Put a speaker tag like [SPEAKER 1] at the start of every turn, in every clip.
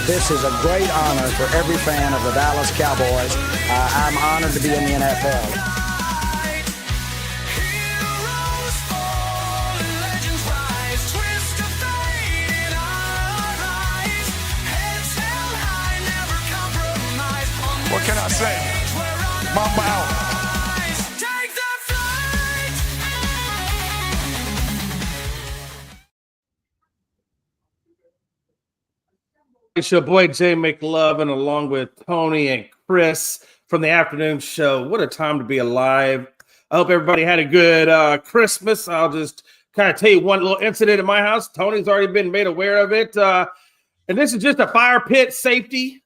[SPEAKER 1] This is a great honor for every fan of the Dallas Cowboys. I'm honored to be in the NFL.
[SPEAKER 2] What can I say? Mamba out.
[SPEAKER 3] It's your boy Jay McLovin along with Tony and Chris from the afternoon show. What a time to be alive. I hope everybody had a good Christmas. I'll just kind of tell you one little incident in my house. Tony's already been made aware of it. And this is just a fire pit safety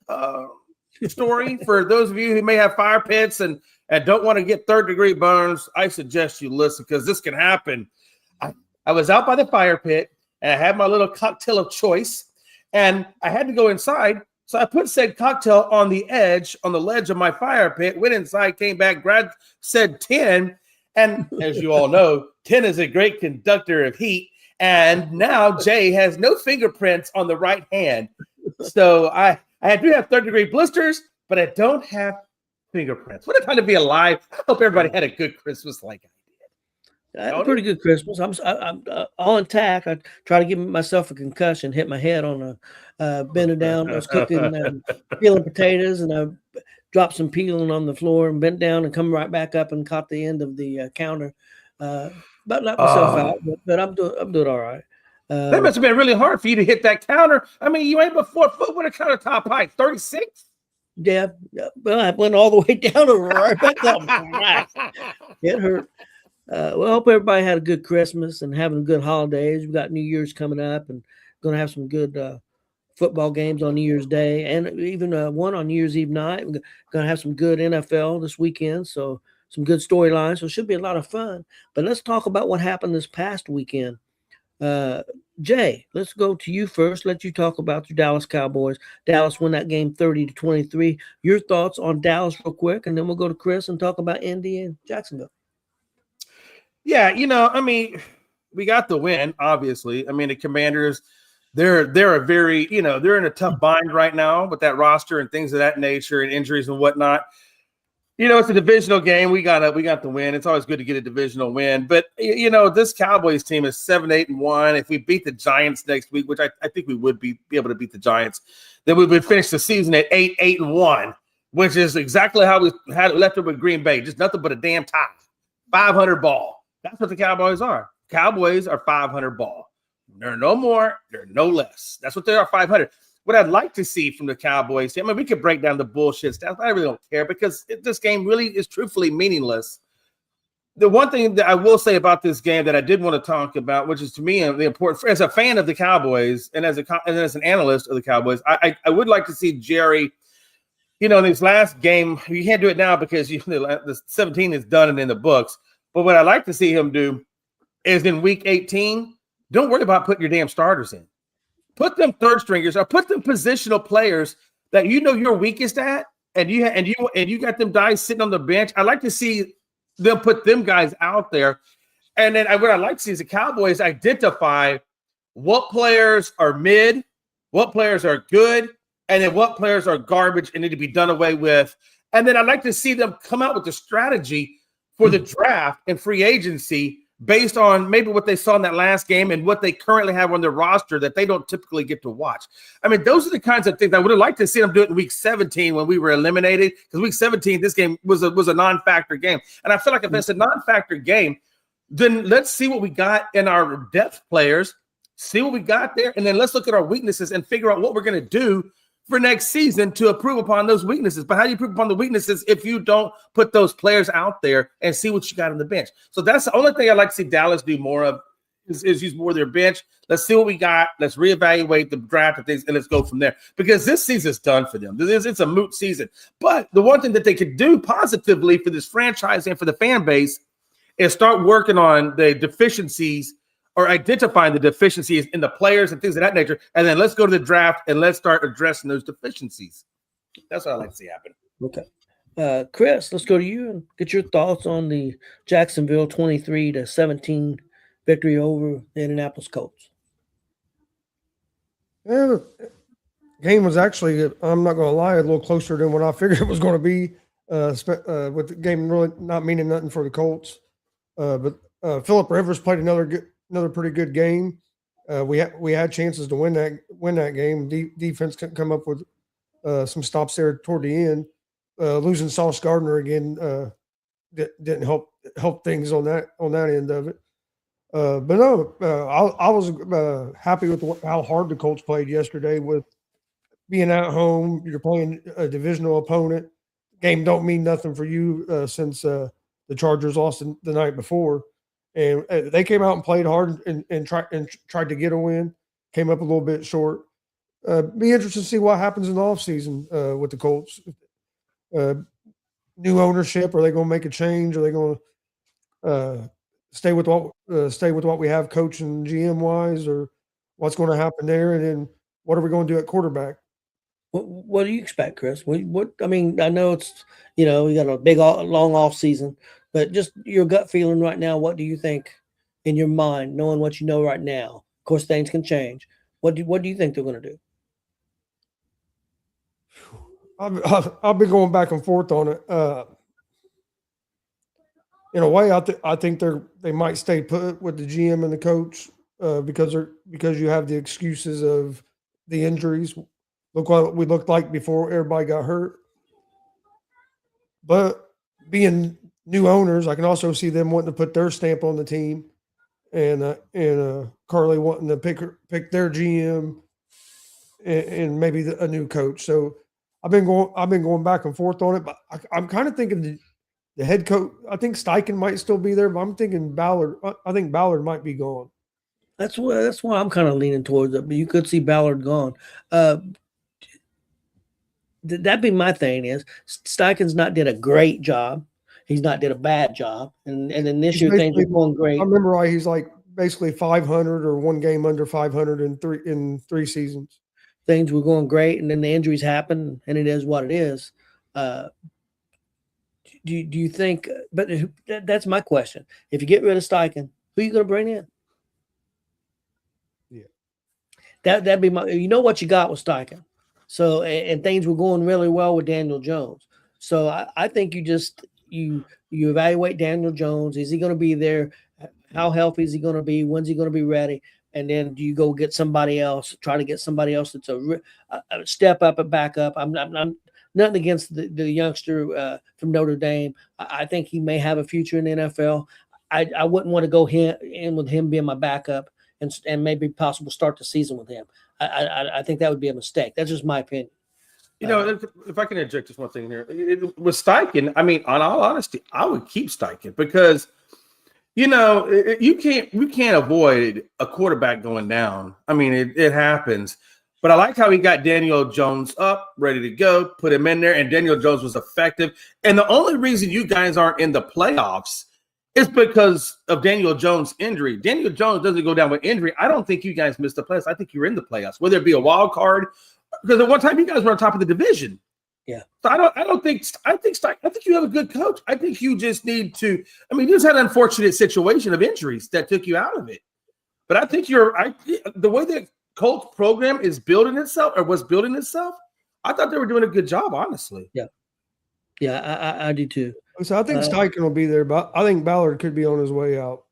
[SPEAKER 3] story for those of you who may have fire pits and don't want to get third-degree burns. I suggest you listen because this can happen. I was out by the fire pit and I had my little cocktail of choice. And I had to go inside, so I put said cocktail on the ledge of my fire pit, went inside, came back, grabbed said tin, and as you all know, tin is a great conductor of heat, and now Jay has no fingerprints on the right hand. So I do have third-degree blisters, but I don't have fingerprints. What a time to be alive. I hope everybody had a good Christmas like I did.
[SPEAKER 4] I had a pretty good Christmas. I'm all intact. I try to give myself a concussion, hit my head on a bending down. I was cooking, peeling potatoes, and I dropped some peeling on the floor and bent down and come right back up and caught the end of the counter. But knocked myself out, but I'm doing all right.
[SPEAKER 3] That must have been really hard for you to hit that counter. I mean, you ain't but 4 foot with a countertop height, 36.
[SPEAKER 4] Yeah, well, I went all the way down and right back up. It hurt. Well, I hope everybody had a good Christmas and having good holidays. We've got New Year's coming up and going to have some good football games on New Year's Day and even one on New Year's Eve night. We're going to have some good NFL this weekend, so some good storylines. So it should be a lot of fun. But let's talk about what happened this past weekend. Jay, let's go to you first. Let you talk about your Dallas Cowboys. Dallas won that game 30-23. Your thoughts on Dallas real quick, and then we'll go to Chris and talk about Indy and Jacksonville.
[SPEAKER 3] Yeah, I mean, we got the win, obviously. I mean, the Commanders, they're a very, they're in a tough bind right now with that roster and things of that nature and injuries and whatnot. It's a divisional game. We got the win. It's always good to get a divisional win. But, this Cowboys team is 7-8-1. If we beat the Giants next week, which I think we would be able to beat the Giants, then we would finish the season at 8-8-1, which is exactly how we had left it with Green Bay. Just nothing but a damn tie. 500 ball. That's what the Cowboys are. Cowboys are 500 ball. They're no more. They're no less. That's what they are, 500. What I'd like to see from the Cowboys, I mean, we could break down the bullshit stuff. I really don't care because this game really is truthfully meaningless. The one thing that I will say about this game that I did want to talk about, which is to me the important, as a fan of the Cowboys and as an analyst of the Cowboys, I would like to see Jerry, in this last game. You can't do it now because the 17 is done and in the books. But what I'd like to see him do is in week 18, don't worry about putting your damn starters in. Put them third stringers or put them positional players that you're weakest at, and you got them guys sitting on the bench. I'd like to see them put them guys out there. And then what I'd like to see is the Cowboys identify what players are mid, what players are good, and then what players are garbage and need to be done away with. And then I'd like to see them come out with a strategy for the draft and free agency based on maybe what they saw in that last game and what they currently have on their roster that they don't typically get to watch. I mean, those are the kinds of things I would have liked to see them do it in week 17 when we were eliminated, because week 17, this game was a non-factor game. And I feel like if it's a non-factor game, then let's see what we got in our depth players, see what we got there, and then let's look at our weaknesses and figure out what we're going to do for next season to improve upon those weaknesses. But how do you improve upon the weaknesses if you don't put those players out there and see what you got on the bench? So that's the only thing I'd like to see Dallas do more of is use more of their bench. Let's see what we got. Let's reevaluate the draft and things, and let's go from there. Because this season's done for them. It's a moot season. But the one thing that they could do positively for this franchise and for the fan base is start working on the deficiencies or identifying the deficiencies in the players and things of that nature. And then let's go to the draft and let's start addressing those deficiencies. That's what I'd like to see happen.
[SPEAKER 4] Okay. Chris, let's go to you and get your thoughts on the Jacksonville 23-17 victory over the Indianapolis Colts.
[SPEAKER 5] Well, Game was actually, I'm not going to lie, a little closer than what I figured it was going to be. With the game really not meaning nothing for the Colts, but Phillip Rivers played another pretty good game. We had chances to win that game. Defense couldn't come up with some stops there toward the end. Losing Sauce Gardner again didn't help things on that end of it. But no, I was happy with how hard the Colts played yesterday. With being at home, you're playing a divisional opponent. Game don't mean nothing for you since the Chargers lost the night before, and they came out and played hard and tried to get a win. Came up a little bit short. Be interested to see what happens in the offseason with the Colts. New ownership, are they going to make a change? Are they going to stay with what we have, coach and GM wise, or what's going to happen there? And then what are we going to do at quarterback?
[SPEAKER 4] What do you expect, Chris? What I mean, I know it's we got a big long off season, but just your gut feeling right now. What do you think in your mind, knowing what you know right now? Of course, things can change. What do you think they're going to do?
[SPEAKER 5] I've been going back and forth on it. In a way, I think they might stay put with the GM and the coach because you have the excuses of the injuries. Look what we looked like before everybody got hurt. But being new owners, I can also see them wanting to put their stamp on the team, and Carly wanting to pick their GM and maybe a new coach. So I've been going back and forth on it, but I'm kind of thinking the head coach. I think Steichen might still be there, but I'm thinking Ballard. I think Ballard might be gone.
[SPEAKER 4] That's why I'm kind of leaning towards it. But you could see Ballard gone. That'd be my thing. Is Steichen's not did a great job. He's not did a bad job, and then this year things are going great.
[SPEAKER 5] I remember right. He's like basically 500 or one game under 500 in three seasons.
[SPEAKER 4] Things were going great, and then the injuries happened, and it is what it is. Do you think? But that's my question. If you get rid of Steichen, who are you going to bring in?
[SPEAKER 5] Yeah,
[SPEAKER 4] that'd be my. You know what you got with Steichen. So and things were going really well with Daniel Jones. So I think you evaluate Daniel Jones. Is he going to be there? How healthy is he going to be? When's he going to be ready? And then do you go get somebody else? Try to get somebody else that's a step up and back up. I'm nothing against the youngster from Notre Dame. I think he may have a future in the NFL. I wouldn't want to go in with him being my backup and maybe possible start the season with him. I think that would be a mistake. That's just my opinion.
[SPEAKER 3] If I can interject just one thing here. With Steichen, I mean, on all honesty, I would keep Steichen because, you can't avoid a quarterback going down. I mean, it happens. But I like how he got Daniel Jones up, ready to go, put him in there, and Daniel Jones was effective. And the only reason you guys aren't in the playoffs is because of Daniel Jones' injury. Daniel Jones doesn't go down with injury. I don't think you guys missed the playoffs. I think you're in the playoffs, whether it be a wild card, because at one time you guys were on top of the division.
[SPEAKER 4] Yeah.
[SPEAKER 3] So I think you have a good coach. I think you just need to. I mean, you just had an unfortunate situation of injuries that took you out of it. But I think the way the Colts program is building itself or was building itself, I thought they were doing a good job, honestly.
[SPEAKER 4] Yeah. Yeah, I do too.
[SPEAKER 5] So I think Steichen will be there, but I think Ballard could be on his way out.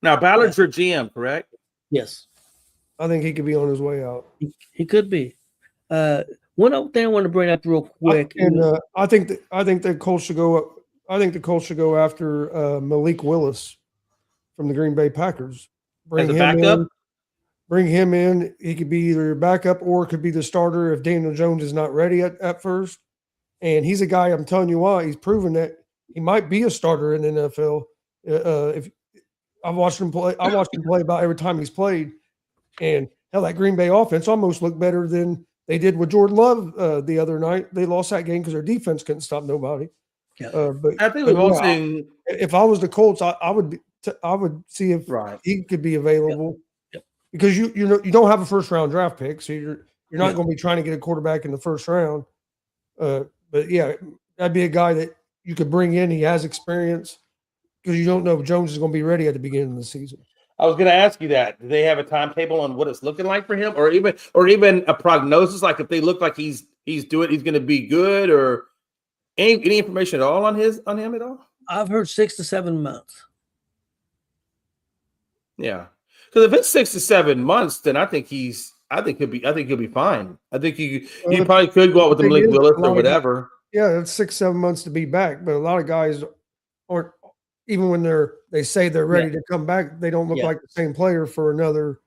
[SPEAKER 3] Now, Ballard's your GM, correct?
[SPEAKER 4] Yes.
[SPEAKER 5] I think he could be on his way out.
[SPEAKER 4] He could be. One other thing I want to bring up real quick.
[SPEAKER 5] I think the Colts should go. I think the Colts should go after Malik Willis from the Green Bay Packers.
[SPEAKER 3] As a backup?
[SPEAKER 5] Bring him in. He could be either backup or could be the starter if Daniel Jones is not ready at first. And he's a guy, I'm telling you what, he's proven that he might be a starter in the NFL. If I've watched him play about every time he's played. And hell, that Green Bay offense almost looked better than they did with Jordan Love the other night. They lost that game because their defense couldn't stop nobody.
[SPEAKER 4] Yeah.
[SPEAKER 5] But
[SPEAKER 3] I think we've all seen.
[SPEAKER 5] If I was the Colts, I would see if he could be available.
[SPEAKER 4] Yep.
[SPEAKER 5] Because you don't have a first round draft pick, so you're not going to be trying to get a quarterback in the first round. But yeah, that'd be a guy that you could bring in. He has experience because you don't know if Jones is going to be ready at the beginning of the season.
[SPEAKER 3] I was going to ask you that. Do they have a timetable on what it's looking like for him, or even a prognosis? Like if they look like he's going to be good, or any information at all on him at all?
[SPEAKER 4] I've heard 6 to 7 months.
[SPEAKER 3] Yeah, because if it's 6 to 7 months, then I think he'll be fine. I think he probably could go out with the Malik Willis or whatever.
[SPEAKER 5] Yeah, it's 6-7 months to be back, but a lot of guys aren't. Even when they say they're ready to come back, they don't look like the same player for another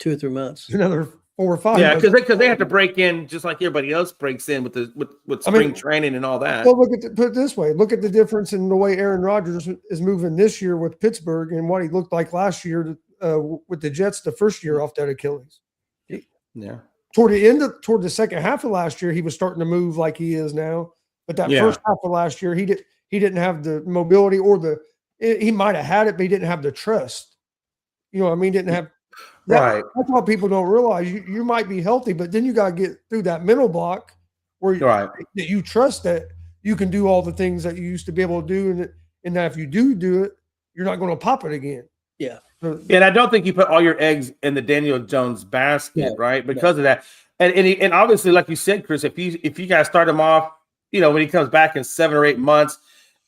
[SPEAKER 4] 2 or 3 months,
[SPEAKER 5] another 4 or 5.
[SPEAKER 3] Yeah, because they have to break in just like everybody else breaks in with spring training and all that.
[SPEAKER 5] Well, put it this way: look at the difference in the way Aaron Rodgers is moving this year with Pittsburgh and what he looked like last year with the Jets the first year off that Achilles.
[SPEAKER 3] Yeah.
[SPEAKER 5] Toward the second half of last year, he was starting to move like he is now. But that first half of last year, he didn't have the mobility he might have had it, but he didn't have the trust. You know what I mean? Didn't have that.
[SPEAKER 3] Right.
[SPEAKER 5] That's what people don't realize. You might be healthy, but then you got to get through that mental block where that you trust that you can do all the things that you used to be able to do, and that if you do it, you're not going to pop it again.
[SPEAKER 4] Yeah.
[SPEAKER 3] And I don't think you put all your eggs in the Daniel Jones basket, right? Because of that. And obviously, like you said, Chris, if you guys start him off, when he comes back in 7 or 8 months,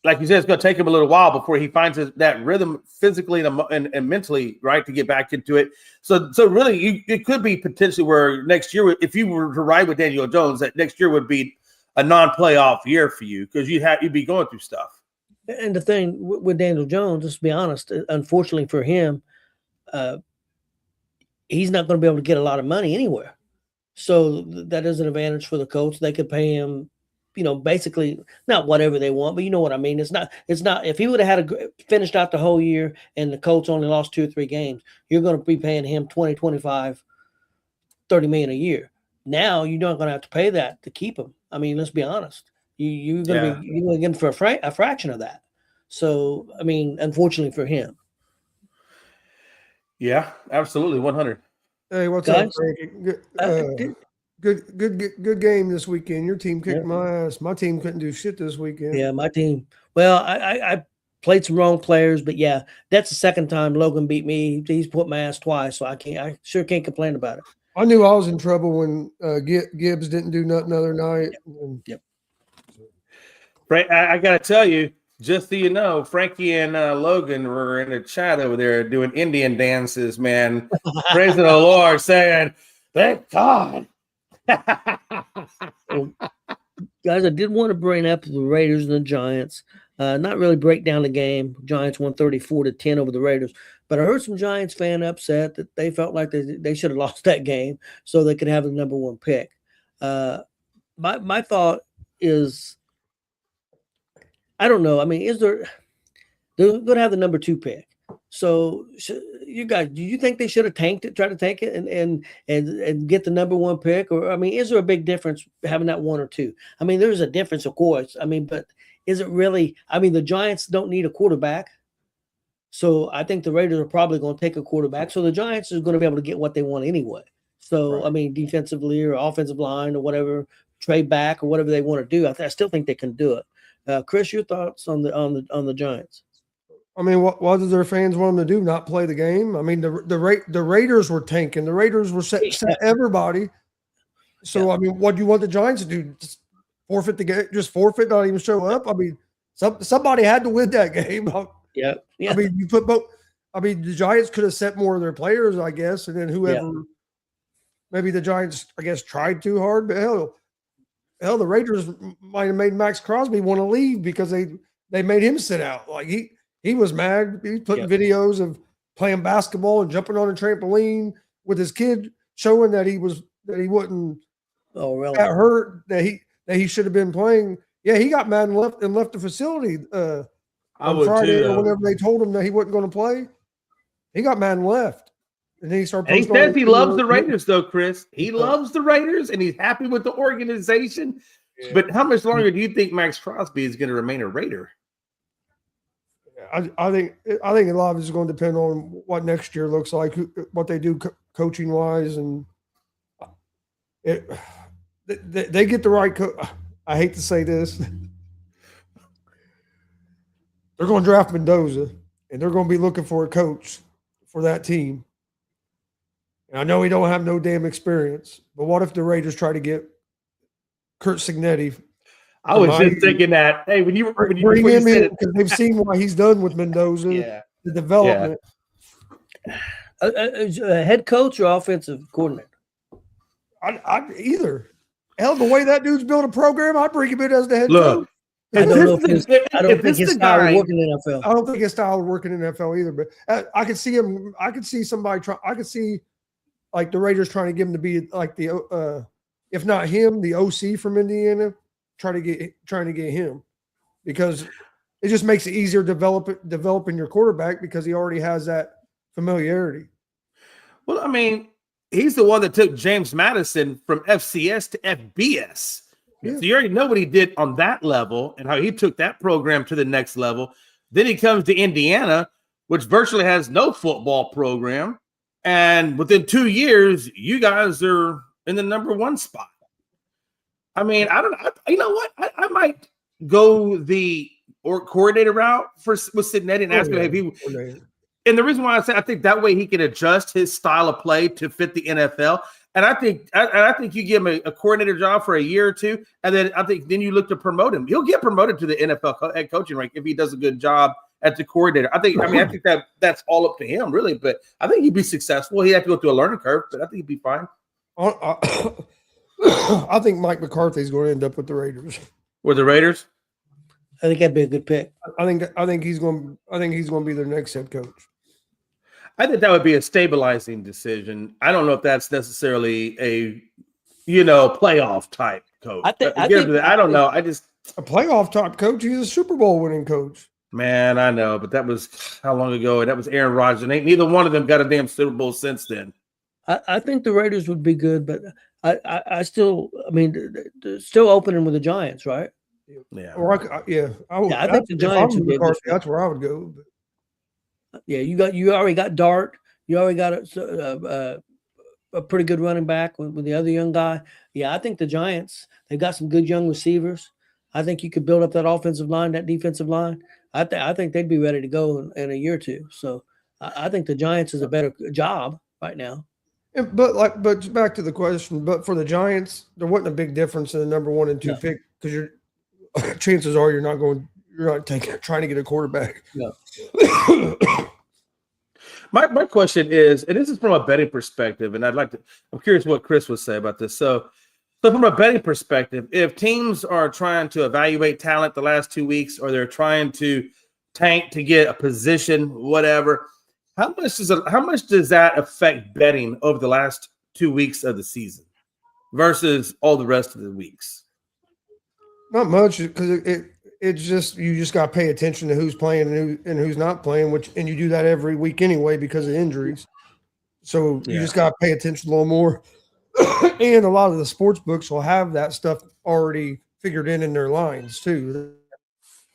[SPEAKER 3] like you said, it's going to take him a little while before he finds that rhythm physically and mentally, right, to get back into it. So really, it could be potentially where next year, if you were to ride with Daniel Jones, that next year would be a non-playoff year for you because you'd be going through stuff.
[SPEAKER 4] And the thing with Daniel Jones, let's be honest, unfortunately for him, he's not going to be able to get a lot of money anywhere. So that is an advantage for the Colts. They could pay him, basically not whatever they want, but you know what I mean? It's not, if he would have finished out the whole year and the Colts only lost 2 or 3 games, you're going to be paying him 20, 25, 30 million a year. Now you're not going to have to pay that to keep him. I mean, let's be honest. You're going to get him for a fraction of that. So, I mean, unfortunately for him.
[SPEAKER 3] Yeah, absolutely. 100.
[SPEAKER 5] Hey, what's up, Frankie? Good game this weekend. Your team kicked my ass. My team couldn't do shit this weekend.
[SPEAKER 4] Yeah, my team. Well, I played some wrong players, but yeah, that's the second time Logan beat me. He's put my ass twice, so I sure can't complain about it.
[SPEAKER 5] I knew I was in trouble when Gibbs didn't do nothing the other night.
[SPEAKER 4] Yep.
[SPEAKER 3] Frank, I got to tell you, just so you know, Frankie and Logan were in a chat over there doing Indian dances, man. Praising the Lord, saying, "Thank God."
[SPEAKER 4] Well, guys, I did want to bring up the Raiders and the Giants. Not really break down the game. Giants won 34-10 over the Raiders. But I heard some Giants fan upset that they felt like they should have lost that game so they could have the number 1 pick. My thought is, I don't know. I mean, they're going to have the number 2 pick. So you guys, do you think they should have tanked it, tried to tank it and get the number 1 pick? Or, I mean, is there a big difference having that 1 or 2? I mean, there's a difference, of course. I mean, but is it really? I mean, the Giants don't need a quarterback. So I think the Raiders are probably going to take a quarterback. So the Giants are going to be able to get what they want anyway. So, right. I mean, defensively or offensive line or whatever, trade back or whatever they want to do. I still think they can do it. Chris, your thoughts on the Giants?
[SPEAKER 5] I mean, what did their fans want them to do? Not play the game? I mean, the Raiders were tanking. The Raiders were set everybody. So, I mean, what do you want the Giants to do? Just forfeit the game? Just forfeit, not even show up? I mean, somebody had to win that game.
[SPEAKER 4] Yeah.
[SPEAKER 5] I mean, you put both. I mean, the Giants could have set more of their players, I guess, and then whoever. Yeah. Maybe the Giants, I guess, tried too hard, but hell, the Raiders might have made Max Crosby want to leave because they made him sit out. Like he was mad. He was putting videos of playing basketball and jumping on a trampoline with his kid, showing that he wasn't
[SPEAKER 4] really
[SPEAKER 5] that hurt, that he should have been playing. Yeah, he got mad and left the facility on Friday or whenever they told him that he wasn't going to play. He got mad and left. And then he started.
[SPEAKER 3] And he says he loves the Raiders, though, Chris. He loves the Raiders, and he's happy with the organization. Yeah. But how much longer do you think Max Crosby is going to remain a Raider?
[SPEAKER 5] I think a lot of it is going to depend on what next year looks like, what they do coaching wise, and they get the right coach. I hate to say this, they're going to draft Mendoza, and they're going to be looking for a coach for that team. And I know he don't have no damn experience, but what if the Raiders try to get Kurt Signetti?
[SPEAKER 3] I was just thinking that. Hey, when you
[SPEAKER 5] Bring
[SPEAKER 3] before you
[SPEAKER 5] him
[SPEAKER 3] said
[SPEAKER 5] in
[SPEAKER 3] it,
[SPEAKER 5] because they've seen what he's done with Mendoza,
[SPEAKER 3] yeah.
[SPEAKER 5] the development.
[SPEAKER 4] A head coach or offensive coordinator?
[SPEAKER 5] I either. Hell, the way that dude's built a program, I'd bring him in as the head
[SPEAKER 3] Look,
[SPEAKER 5] coach.
[SPEAKER 4] I don't know if
[SPEAKER 3] this
[SPEAKER 4] his
[SPEAKER 3] the
[SPEAKER 4] style
[SPEAKER 3] guy-
[SPEAKER 4] would work in the NFL.
[SPEAKER 5] I don't think his style would work in the NFL either. But I could see him. I could see somebody try. I could see like the Raiders trying to get him to be like the, if not him, the OC from Indiana, trying to get him, because it just makes it easier developing your quarterback because he already has that familiarity.
[SPEAKER 3] Well, I mean, he's the one that took James Madison from FCS to FBS.
[SPEAKER 5] Yeah.
[SPEAKER 3] So you already know what he did on that level and how he took that program to the next level. Then he comes to Indiana, which virtually has no football program. And within 2 years, you guys are in the number 1 spot. I mean, I don't know. You know what? I might go the coordinator route with Signetti and ask him if he. And the reason why I say I think that way he can adjust his style of play to fit the NFL. And I think you give him a coordinator job for a year or two, and then I think then you look to promote him. He'll get promoted to the NFL head coaching rank if he does a good job at the coordinator. I think that's all up to him, really. But I think he'd be successful. He'd have to go through a learning curve, but I think he'd be fine.
[SPEAKER 5] I think Mike McCarthy is going to end up with the Raiders.
[SPEAKER 3] With the Raiders?
[SPEAKER 4] I think that'd be a good pick.
[SPEAKER 5] I think he's going to be their next head coach.
[SPEAKER 3] I think that would be a stabilizing decision. I don't know if that's necessarily a playoff type coach. I don't know. I just
[SPEAKER 5] a playoff type coach. He's a Super Bowl winning coach.
[SPEAKER 3] Man, I know, but that was how long ago? And that was Aaron Rodgers. And neither one of them got a damn Super Bowl since then.
[SPEAKER 4] I think the Raiders would be good, but I still, I mean, they're still opening with the Giants, right?
[SPEAKER 3] Yeah.
[SPEAKER 5] Or I
[SPEAKER 4] think the Giants would be a good fit.
[SPEAKER 5] That's where I would go.
[SPEAKER 4] Yeah, you already got Dart. You already got a pretty good running back with the other young guy. Yeah, I think the Giants, they've got some good young receivers. I think you could build up that offensive line, that defensive line. I think they'd be ready to go in a year or two. So I think the Giants is a better job right now.
[SPEAKER 5] But back to the question. But for the Giants, there wasn't a big difference in the number 1 and 2 pick because chances are you're not trying to get a quarterback.
[SPEAKER 4] No.
[SPEAKER 3] My question is, and this is from a betting perspective, and I'm curious what Chris would say about this. So from a betting perspective, if teams are trying to evaluate talent the last 2 weeks, or they're trying to tank to get a position, whatever, how much does that affect betting over the last 2 weeks of the season versus all the rest of the weeks?
[SPEAKER 5] Not much, because it's just you just got to pay attention to who's playing and who's not playing, and you do that every week anyway because of injuries. So you just got to pay attention a little more. And a lot of the sports books will have that stuff already figured in their lines too.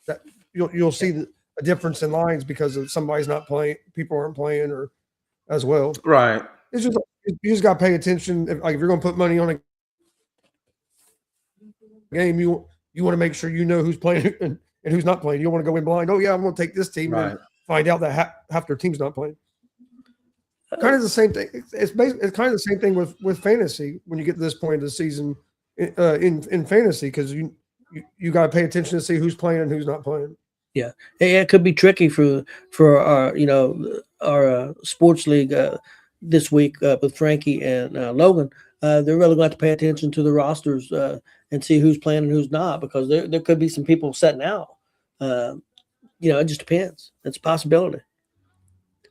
[SPEAKER 5] That you'll see a difference in lines because of somebody's not playing, people aren't playing, or as well.
[SPEAKER 3] Right.
[SPEAKER 5] It's just you just got to pay attention. If you're going to put money on a game, you want to make sure you know who's playing and who's not playing. You don't want to go in blind. Oh yeah, I'm going to take this team and find out that half their team's not playing. Kind of the same thing. It's kind of the same thing with fantasy when you get to this point of the season in fantasy, because you got to pay attention to see who's playing and who's not playing.
[SPEAKER 4] Yeah, it could be tricky for our sports league this week with Frankie and Logan. They're really going to have to pay attention to the rosters and see who's playing and who's not, because there could be some people setting out. It just depends. It's a possibility.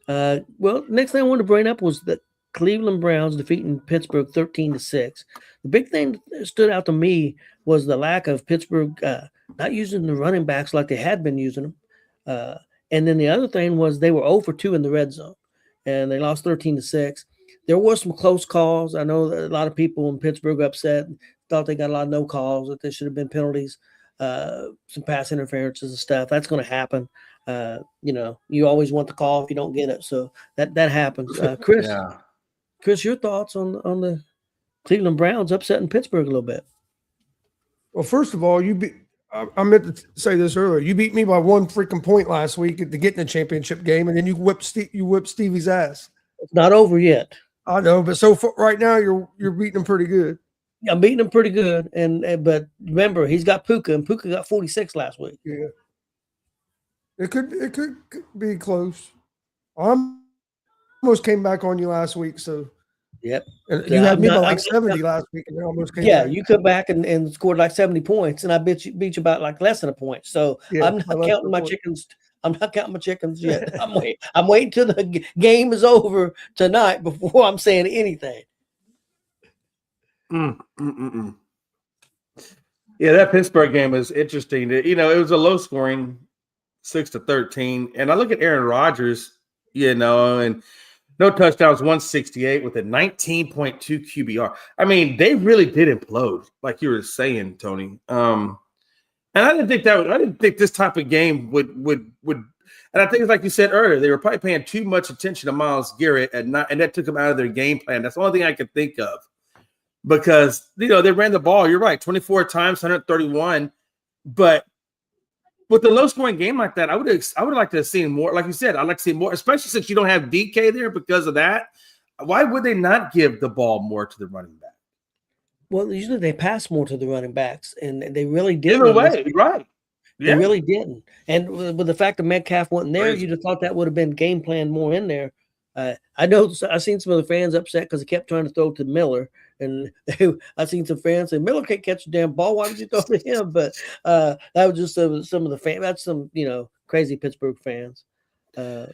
[SPEAKER 4] Well, next thing I wanted to bring up was the Cleveland Browns defeating Pittsburgh 13-6. The big thing that stood out to me was the lack of Pittsburgh not using the running backs like they had been using them. And then the other thing was they were 0 for 2 in the red zone, and they lost 13-6. There were some close calls. I know that a lot of people in Pittsburgh upset, thought they got a lot of no calls, that there should have been penalties, some pass interferences and stuff. That's going to happen. You always want the call if you don't get it. So that happens. Chris, Chris, your thoughts on the Cleveland Browns upsetting Pittsburgh a little bit?
[SPEAKER 5] Well, first of all, I meant to say this earlier. You beat me by 1 freaking point last week to get in the championship game, and then you whipped Stevie's ass.
[SPEAKER 4] It's not over yet.
[SPEAKER 5] I know, but so far, right now you're beating him pretty good.
[SPEAKER 4] I'm beating him pretty good, but remember he's got Puka, and Puka got 46 last week.
[SPEAKER 5] Yeah, it could be close. I almost came back on you last week, so
[SPEAKER 4] yep.
[SPEAKER 5] And you had me by like 70 last week, and I almost came back.
[SPEAKER 4] You come back and scored like 70 points, and I beat you about like less than a point. So
[SPEAKER 5] Yeah,
[SPEAKER 4] I'm not counting my chickens. I'm not counting my chickens yet. I'm waiting till the game is over tonight before I'm saying anything.
[SPEAKER 3] Yeah, that Pittsburgh game is interesting. It was a low scoring 6-13. And I look at Aaron Rodgers, and no touchdowns, 168 with a 19.2 QBR. I mean, they really did implode, like you were saying, Tony. And I didn't think this type of game would. And I think it's like you said earlier, they were probably paying too much attention to Myles Garrett, and that took them out of their game plan. That's the only thing I could think of, because they ran the ball. You're right, 24 times, 131. But with a low scoring game like that, I would like to have seen more. Like you said, I'd like to see more, especially since you don't have DK there because of that. Why would they not give the ball more to the running back?
[SPEAKER 4] Well, usually they pass more to the running backs, and they really didn't.
[SPEAKER 3] Either way, right?
[SPEAKER 4] They really didn't. And with the fact that Metcalf wasn't there, you'd have thought that would have been game plan more in there. I know I've seen some of the fans upset because they kept trying to throw to Miller, and I've seen some fans say Miller can't catch a damn ball. Why would you throw to him? But that was just some of the fans. That's some crazy Pittsburgh fans.
[SPEAKER 3] And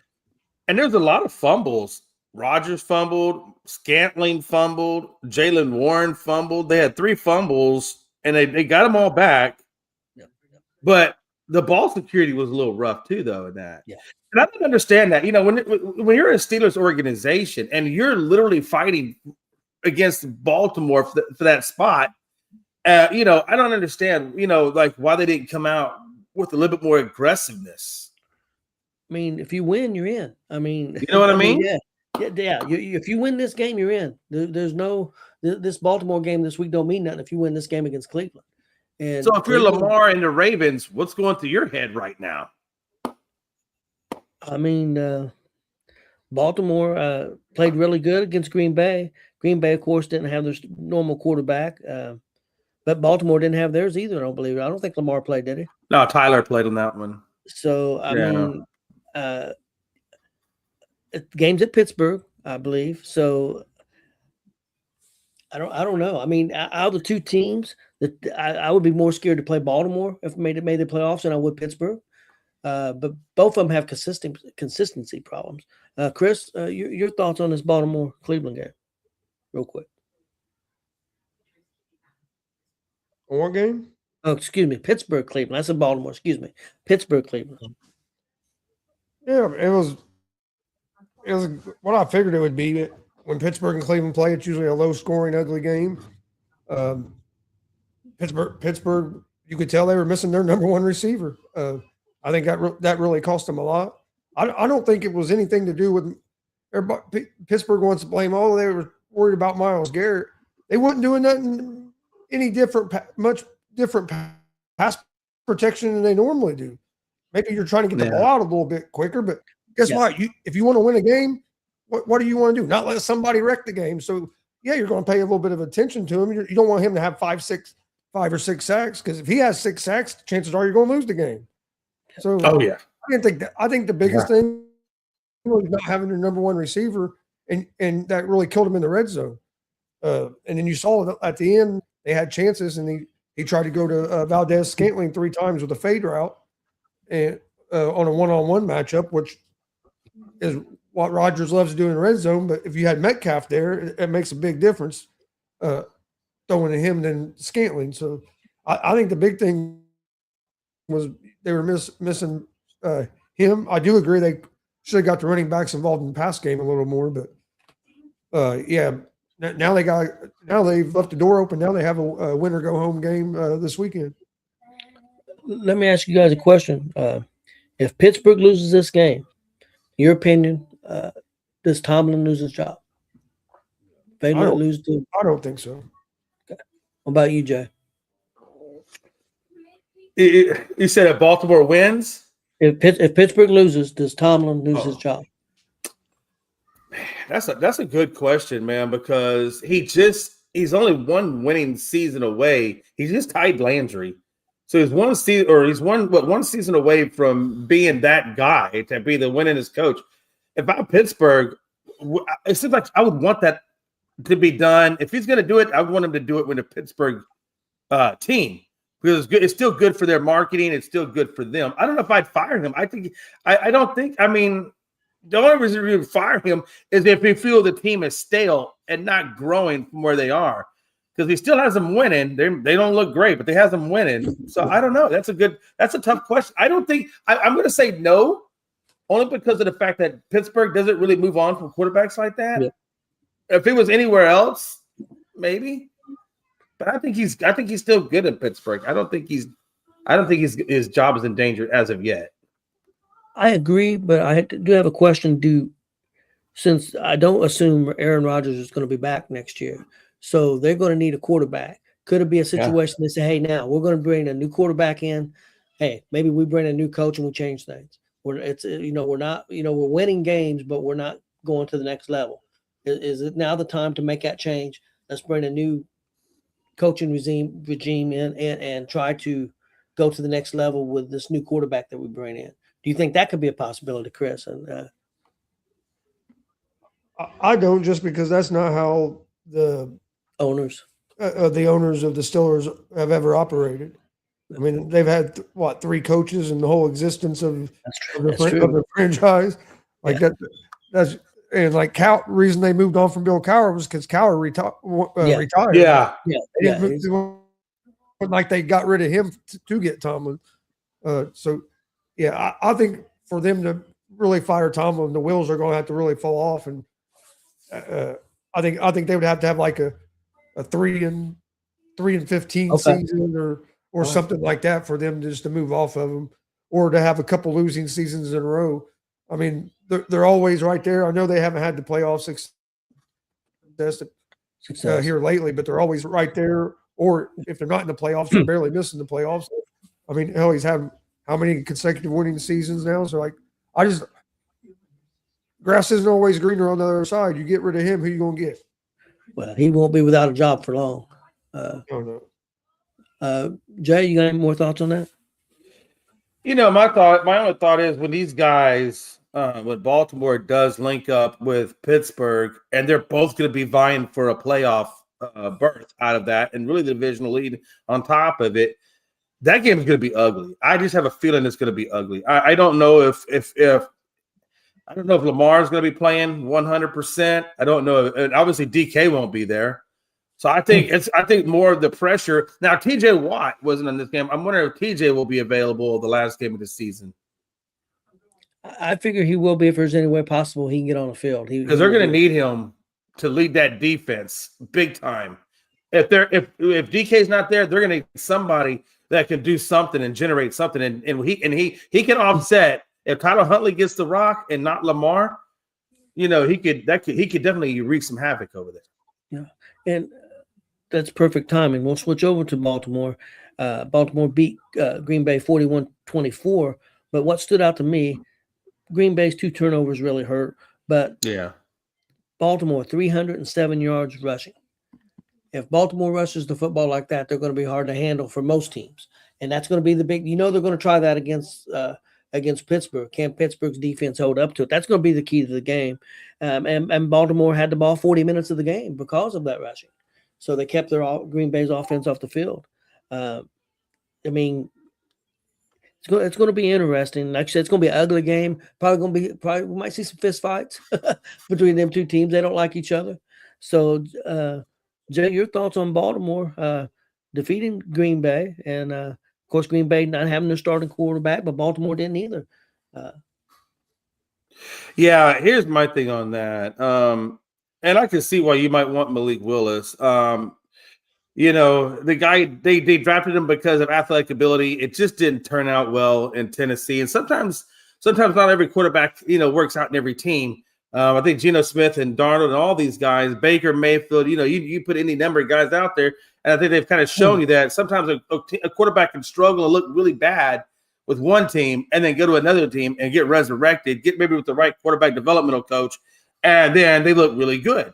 [SPEAKER 3] there's a lot of fumbles. Rodgers fumbled, Scantling fumbled, Jaylen Warren fumbled. They had 3 fumbles, and they got them all back. But the ball security was a little rough too, though, in that. Yeah. And I don't understand that. When you're a Steelers organization and you're literally fighting against Baltimore for that spot, I don't understand, like why they didn't come out with a little bit more aggressiveness.
[SPEAKER 4] I mean, if you win, you're in. I mean,
[SPEAKER 3] you know what I mean?
[SPEAKER 4] Yeah. If you win this game, you're in. There's no this Baltimore game this week don't mean nothing if you win this game against Cleveland. And
[SPEAKER 3] so if you're Lamar and the Ravens, what's going through your head right now?
[SPEAKER 4] I mean, Baltimore played really good against Green Bay. Green Bay, of course, didn't have their normal quarterback, but Baltimore didn't have theirs either. I don't believe it. I don't think Lamar played, did he?
[SPEAKER 3] No, Tyler played on that one.
[SPEAKER 4] So I mean, game's at Pittsburgh, I believe. So I don't know. I mean, out of the two teams, I would be more scared to play Baltimore if made the playoffs than I would Pittsburgh. But both of them have consistency problems. Chris, your thoughts on this Baltimore-Cleveland game, real quick.
[SPEAKER 5] What game?
[SPEAKER 4] Oh, excuse me, Pittsburgh-Cleveland. I said Baltimore. Excuse me, Pittsburgh-Cleveland.
[SPEAKER 5] Yeah, it was what I figured it would be. When Pittsburgh and Cleveland play, it's usually a low-scoring, ugly game. Pittsburgh, you could tell they were missing their number one receiver. I think that really cost them a lot. I don't think it was anything to do with everybody. Pittsburgh wants to blame all. They were worried about Myles Garrett. They wasn't doing nothing any different, much different pass protection than they normally do. Maybe you're trying to get the ball out a little bit quicker, but guess what? If you want to win a game, what do you want to do? Not let somebody wreck the game. So yeah, you're going to pay a little bit of attention to him. You don't want him to have 5 or 6 sacks, because if he has 6 sacks, chances are you're going to lose the game. So I didn't think that. I think the biggest thing was not having your number one receiver, and that really killed him in the red zone. And then you saw it at the end; they had chances, and he tried to go to Valdez Scantling 3 times with a fade route, and on a one-on-one matchup, which is what Rodgers loves to do in the red zone. But if you had Metcalf there, it makes a big difference throwing to him than Scantling. So I think the big thing was they were missing him. I do agree they should have got the running backs involved in the pass game a little more, but now they've left the door open. Now they have a winner go home game this weekend.
[SPEAKER 4] Let me ask you guys a question. If Pittsburgh loses this game, your opinion, does Tomlin lose his job?
[SPEAKER 5] I don't think so.
[SPEAKER 4] Okay. What about you, Jay?
[SPEAKER 3] You said if Baltimore wins?
[SPEAKER 4] If Pittsburgh loses, does Tomlin lose his job?
[SPEAKER 3] That's a good question, man, because he's only one winning season away. He's just tied Landry. So he's one season away from being that guy to be the winningest coach. If I'm Pittsburgh, it seems like I would want that to be done. If he's going to do it, I would want him to do it with a Pittsburgh team. Because it's good. It's still good for their marketing. It's still good for them. I don't know if I'd fire him. I don't think. I mean, the only reason we would fire him is if we feel the team is stale and not growing from where they are. Because he still has them winning. They don't look great, but they have them winning. So I don't know. That's a tough question. I don't think I'm going to say no, only because of the fact that Pittsburgh doesn't really move on from quarterbacks like that. Yeah. If it was anywhere else, maybe. But I think he's still good in Pittsburgh. I don't think his job is in danger as of yet.
[SPEAKER 4] I agree, but I do have a question. Since I don't assume Aaron Rodgers is going to be back next year, so they're going to need a quarterback. Could it be a situation they say, "Hey, now we're going to bring a new quarterback in. Hey, maybe we bring a new coach and we change things. We're winning games, but we're not going to the next level. Is it now the time to make that change? Let's bring a new coaching regime in and try to go to the next level with this new quarterback that we bring in." Do you think that could be a possibility, Chris? And
[SPEAKER 5] I don't, just because that's not how the
[SPEAKER 4] owners
[SPEAKER 5] of the Steelers have ever operated. I mean, they've had three coaches in the whole existence of the franchise. Like that's and like reason they moved on from Bill Cowher was because Cowher retired.
[SPEAKER 3] Yeah.
[SPEAKER 5] Like they got rid of him to get Tomlin. So yeah, I think for them to really fire Tomlin, the wheels are going to have to really fall off, and I think they would have to have like a 3-15 season or something like that for them just to move off of them, or to have a couple losing seasons in a row. I mean, they're always right there. I know they haven't had the playoff success here lately, but they're always right there. Or if they're not in the playoffs, they're barely missing the playoffs. I mean, hell, he's having how many consecutive winning seasons now? So, like, grass isn't always greener on the other side. You get rid of him, who you going to get?
[SPEAKER 4] Well, he won't be without a job for long. Jay, you got any more thoughts on that?
[SPEAKER 3] My only thought is when these guys, when Baltimore does link up with Pittsburgh, and they're both going to be vying for a playoff berth out of that, and really the divisional lead on top of it, that game is going to be ugly. I just have a feeling it's going to be ugly. I don't know if I don't know if Lamar is going to be playing 100%. I don't know. And obviously DK won't be there. So I think more of the pressure. Now, TJ Watt wasn't in this game. I'm wondering if TJ will be available the last game of the season.
[SPEAKER 4] I figure he will be if there's any way possible he can get on the field.
[SPEAKER 3] Because they're going to need him to lead that defense big time. If DK's not there, they're going to need somebody that can do something and generate something. And he can offset. If Tyler Huntley gets the rock and not Lamar, he could definitely wreak some havoc over there.
[SPEAKER 4] Yeah, and that's perfect timing. We'll switch over to Baltimore. Baltimore beat Green Bay 41-24. But what stood out to me, Green Bay's 2 turnovers really hurt. But yeah, Baltimore 307 yards rushing. If Baltimore rushes the football like that, they're going to be hard to handle for most teams, and that's going to be the big. They're going to try that against Pittsburgh. Can Pittsburgh's defense hold up to it? That's going to be the key to the game. And Baltimore had the ball 40 minutes of the game because of that rushing. So they kept Green Bay's offense off the field. I mean, it's going to be interesting. Like I said, it's going to be an ugly game. Probably we might see some fist fights between them two teams. They don't like each other. So, Jay, your thoughts on Baltimore defeating Green Bay, and of course Green Bay not having their starting quarterback, but Baltimore didn't either.
[SPEAKER 3] Yeah, here's my thing on that. And I can see why you might want Malik Willis. The guy, they drafted him because of athletic ability. It just didn't turn out well in Tennessee. And sometimes not every quarterback, works out in every team. I think Geno Smith and Darnold and all these guys, Baker Mayfield, you put any number of guys out there, and I think they've kind of shown you that sometimes a quarterback can struggle and look really bad with one team and then go to another team and get resurrected, get maybe with the right quarterback developmental coach, and then they look really good.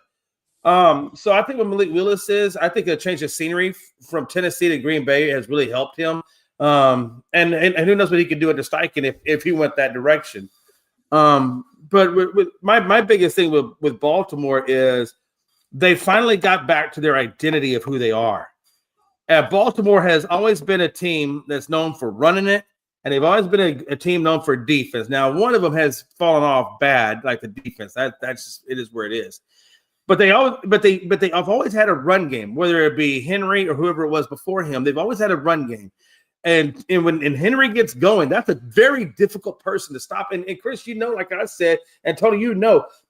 [SPEAKER 3] So I think what Malik Willis is, I think a change of scenery from Tennessee to Green Bay has really helped him. And who knows what he could do under Steichen if he went that direction. But with my biggest thing with Baltimore is they finally got back to their identity of who they are. Baltimore has always been a team that's known for running it, and they've always been a team known for defense. Now, one of them has fallen off bad, like the defense. That's just, it is where it is. But they've always had a run game, whether it be Henry or whoever it was before him. They've always had a run game. And when Henry gets going, that's a very difficult person to stop. And Chris, like I said, and Tony,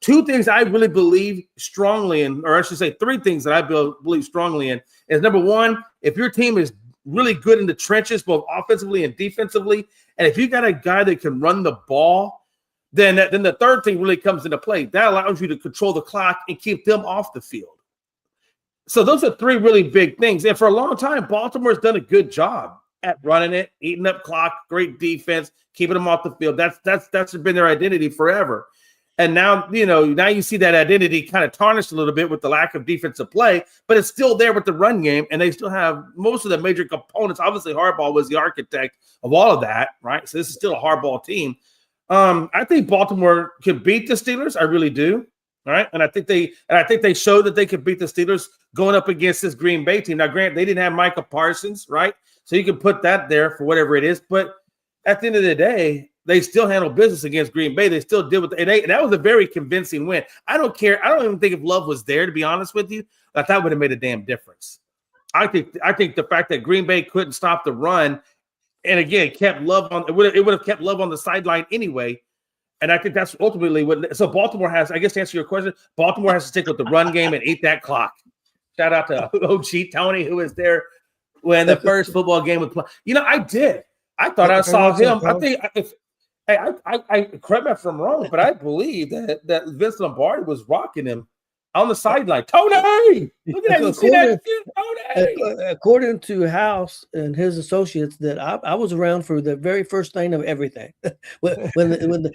[SPEAKER 3] two things I really believe strongly in, or I should say three things that I believe strongly in, is number one, if your team is really good in the trenches, both offensively and defensively, and if you got a guy that can run the ball, then the third thing really comes into play. That allows you to control the clock and keep them off the field. So those are three really big things. And for a long time, Baltimore's done a good job at running it, eating up clock, great defense, keeping them off the field. That's been their identity forever. And now, now you see that identity kind of tarnished a little bit with the lack of defensive play, but it's still there with the run game, and they still have most of the major components. Obviously, Harbaugh was the architect of all of that, right? So this is still a Harbaugh team. I think Baltimore could beat the Steelers. I really do. All right. And I think they showed that they could beat the Steelers going up against this Green Bay team. Now, granted, they didn't have Micah Parsons, right? So you can put that there for whatever it is. But at the end of the day, they still handled business against Green Bay. They still did and that was a very convincing win. I don't care. I don't even think if Love was there, to be honest with you, that would have made a damn difference. I think the fact that Green Bay couldn't stop the run, and again, kept Love on, it would have kept Love on the sideline anyway. And I think that's ultimately so Baltimore has, I guess to answer your question, Baltimore has to stick with the run game and eat that clock. Shout out to OG Tony, who was there when the first football game was played. I did. I thought I saw him. I think I correct me if I'm wrong, but I believe that Vince Lombardi was rocking him on the sideline. Tony, look at that! You see that? Tony.
[SPEAKER 4] According to House and his associates, that I was around for the very first thing of everything. when the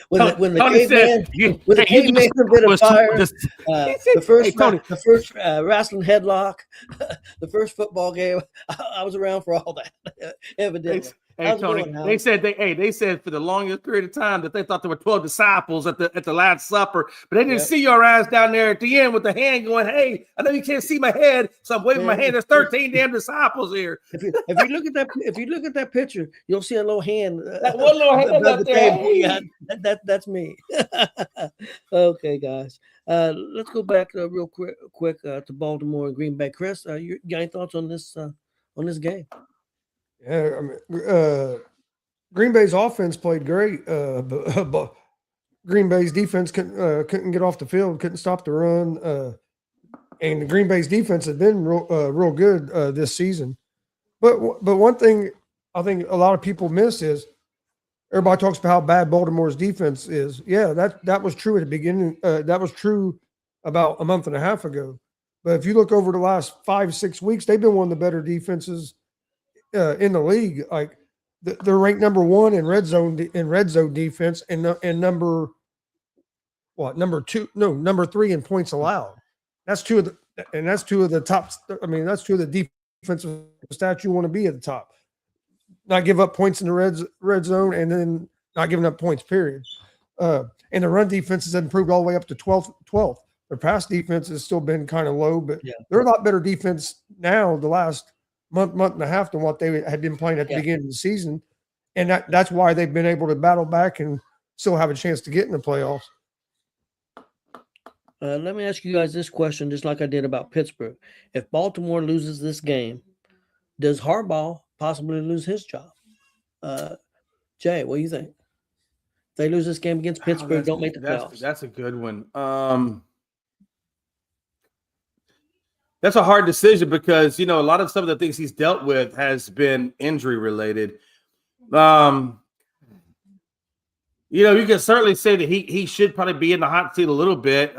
[SPEAKER 4] caveman bit of fire, the first wrestling headlock, the first football game, I was around for all that. Evidently.
[SPEAKER 3] Hey Tony, they said for the longest period of time that they thought there were 12 disciples at the Last Supper, but they didn't see your ass down there at the end with the hand going, "Hey, I know you can't see my head, so I'm waving my hand. There's 13 damn disciples here."
[SPEAKER 4] If you look at that picture, you'll see a little hand.
[SPEAKER 3] That one little hand up there.
[SPEAKER 4] Yeah, that's me. Okay, guys, let's go back real quick to Baltimore and Green Bay. Chris, you got any thoughts on this game?
[SPEAKER 5] Yeah, I mean, Green Bay's offense played great, but Green Bay's defense couldn't get off the field, couldn't stop the run, and Green Bay's defense has been real good this season. But one thing I think a lot of people miss is everybody talks about how bad Baltimore's defense is. Yeah, that was true at the beginning. That was true about a month and a half ago. But if you look over the last 5-6 weeks, they've been one of the better defenses in the league. Like they're ranked number 1 in red zone defense, and number 3 in points allowed. That's two of the top. I mean, that's two of the defensive stats you want to be at the top. Not give up points in the red zone, and then not giving up points. Period. And the run defense has improved all the way up to 12th. Their pass defense has still been kind of low, but they're a lot better defense now the last month and a half than what they had been playing at the beginning of the season. And that's why they've been able to battle back and still have a chance to get in the playoffs.
[SPEAKER 4] Let me ask you guys this question, just like I did about Pittsburgh. If Baltimore loses this game, does Harbaugh possibly lose his job? Jay, what do you think? If they lose this game against Pittsburgh, don't make the playoffs.
[SPEAKER 3] That's a good one. That's a hard decision because, a lot of some of the things he's dealt with has been injury related. You can certainly say that he should probably be in the hot seat a little bit.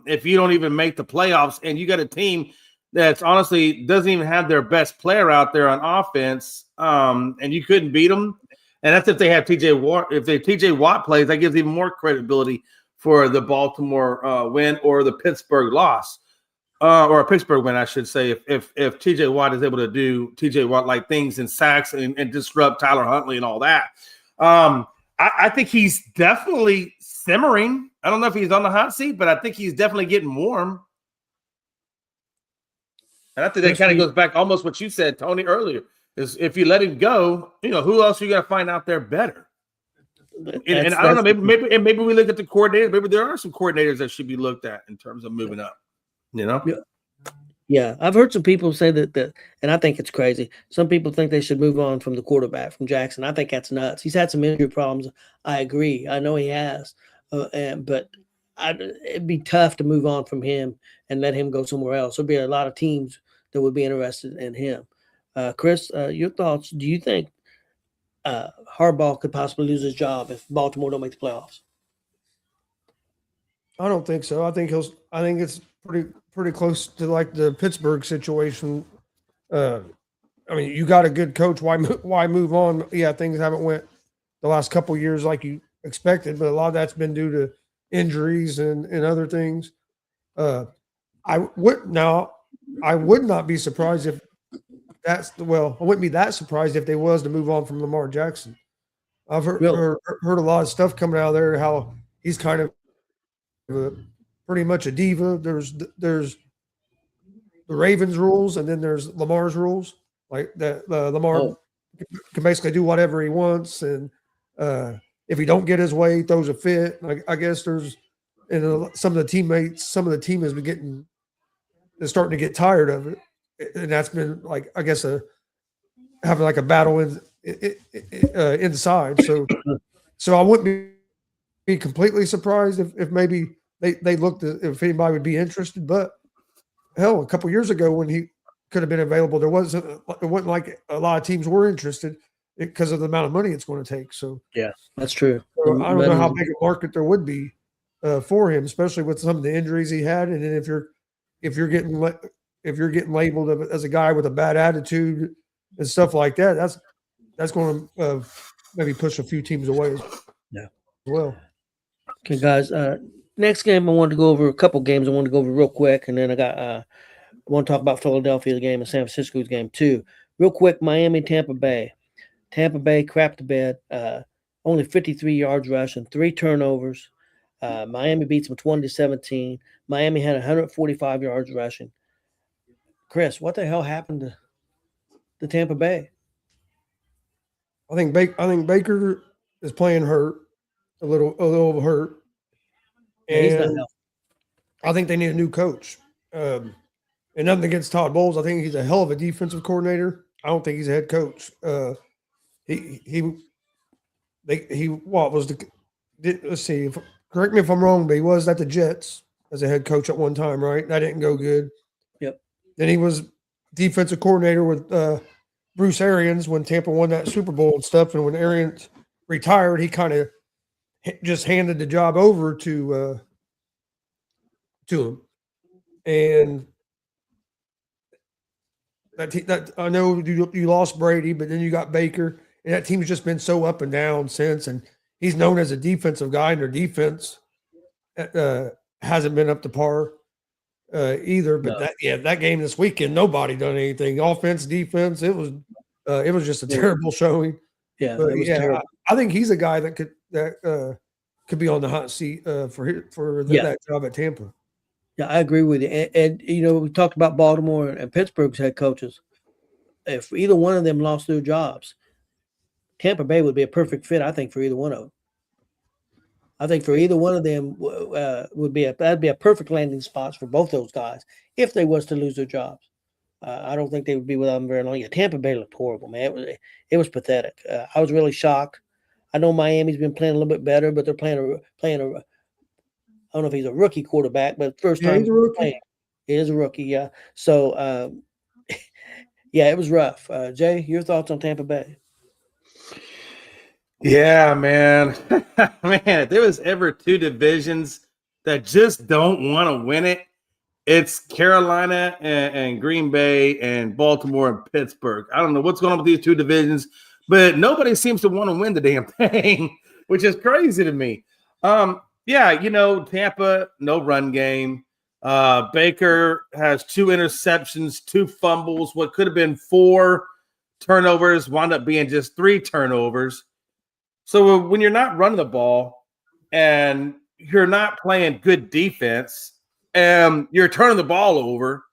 [SPEAKER 3] If you don't even make the playoffs, and you got a team that's honestly doesn't even have their best player out there on offense, and you couldn't beat them, and that's if they have TJ Watt. If TJ Watt plays, that gives even more credibility for the Baltimore win or the Pittsburgh loss, or a Pittsburgh win, I should say. If TJ Watt is able to do TJ Watt like things in sacks and disrupt Tyler Huntley and all that. I think he's definitely simmering. I don't know if he's on the hot seat, but I think he's definitely getting warm. And I think that kind of goes back almost what you said, Tony, earlier. Is if you let him go, who else are you going to find out there better? And I don't know, maybe we look at the coordinators. Maybe there are some coordinators that should be looked at in terms of moving up.
[SPEAKER 4] Yeah, I've heard some people say that, and I think it's crazy. Some people think they should move on from the quarterback, from Jackson. I think that's nuts. He's had some injury problems. I agree. I know he has, but it'd be tough to move on from him and let him go somewhere else. There'd be a lot of teams that would be interested in him. Chris, your thoughts? Do you think Harbaugh could possibly lose his job if Baltimore don't make the playoffs?
[SPEAKER 5] I don't think so. I think it's pretty close to like the Pittsburgh situation. I mean, you got a good coach. Why move on? Yeah, things haven't went the last couple of years like you expected, but a lot of that's been due to injuries and other things. I would not be surprised if I wouldn't be that surprised if they was to move on from Lamar Jackson. I've heard a lot of stuff coming out of there, how he's kind of pretty much a diva. There's the Ravens rules, and then there's Lamar's rules. Like that, Lamar can basically do whatever he wants, and if he don't get his way, he throws a fit. Like I guess there's, and some of the team has been starting to get tired of it, and that's been like I guess having like a battle inside. So I wouldn't be completely surprised if maybe they looked at if anybody would be interested. But hell, a couple years ago when he could have been available, it wasn't like a lot of teams were interested because of the amount of money it's going to take. So
[SPEAKER 4] yeah, that's true.
[SPEAKER 5] So I don't know how big a market there would be for him, especially with some of the injuries he had. And then if you're getting labeled as a guy with a bad attitude and stuff like that, that's going to maybe push a few teams away as well.
[SPEAKER 4] Okay, guys. Next game, I wanted to go over a couple games. I wanted to go over real quick, and then I want to talk about Philadelphia game and San Francisco's game too. Real quick, Miami, Tampa Bay. Tampa Bay crapped the bed. Only 53 yards rushing, 3 turnovers. Miami beats them 20-17. Miami had 145 yards rushing. Chris, what the hell happened to Tampa Bay?
[SPEAKER 5] I think Baker is playing hurt, a little hurt. And I think they need a new coach. And nothing against Todd Bowles. I think he's a hell of a defensive coordinator. I don't think he's a head coach. Let's see. Correct me if I'm wrong, but he was at the Jets as a head coach at one time, right? That didn't go good.
[SPEAKER 4] Yep.
[SPEAKER 5] Then he was defensive coordinator with Bruce Arians when Tampa won that Super Bowl and stuff. And when Arians retired, he kind of just handed the job over to him. And that I know you lost Brady, but then you got Baker, and that team's just been so up and down since. And he's known as a defensive guy, and their defense hasn't been up to par either. But that game this weekend, nobody done anything. Offense, defense, it was just a terrible showing.
[SPEAKER 4] Yeah,
[SPEAKER 5] but yeah, I think he's a guy that could be on the hot seat for that job at Tampa.
[SPEAKER 4] Yeah, I agree with you. And we talked about Baltimore and Pittsburgh's head coaches. If either one of them lost their jobs, Tampa Bay would be a perfect fit, I think, for either one of them. I think for either one of them that'd be a perfect landing spots for both those guys if they was to lose their jobs. I don't think they would be without them very long. Yeah, Tampa Bay looked horrible, man. It was pathetic. I was really shocked. I know Miami's been playing a little bit better, but they're playing a I don't know if he's a rookie quarterback, but first time
[SPEAKER 5] he's a rookie.
[SPEAKER 4] He is a rookie, yeah. So, it was rough. Jay, your thoughts on Tampa Bay?
[SPEAKER 3] Yeah, man. Man, if there was ever two divisions that just don't want to win it, it's Carolina and Green Bay and Baltimore and Pittsburgh. I don't know what's going on with these two divisions, but nobody seems to want to win the damn thing, which is crazy to me. Yeah, Tampa, no run game. Baker has 2 interceptions, 2 fumbles. What could have been 4 turnovers wound up being just 3 turnovers. So when you're not running the ball and you're not playing good defense and you're turning the ball over,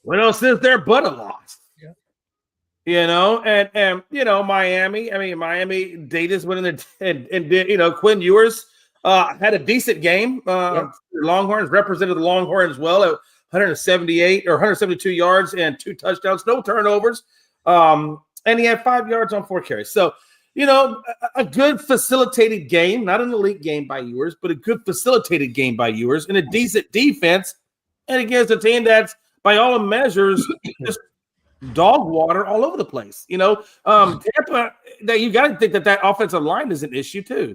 [SPEAKER 3] what else is there but a loss? Yeah. And Miami. I mean, Miami Davis went in there and did, Quinn Ewers had a decent game. Longhorns represented the Longhorns well at 178 or 172 yards and 2 touchdowns, no turnovers. And he had 5 yards on 4 carries. So, a good facilitated game, not an elite game by Ewers, but a good facilitated game by Ewers and a decent defense. And against a team that's, by all measures, just dog water all over the place. Tampa, that you got to think that offensive line is an issue too.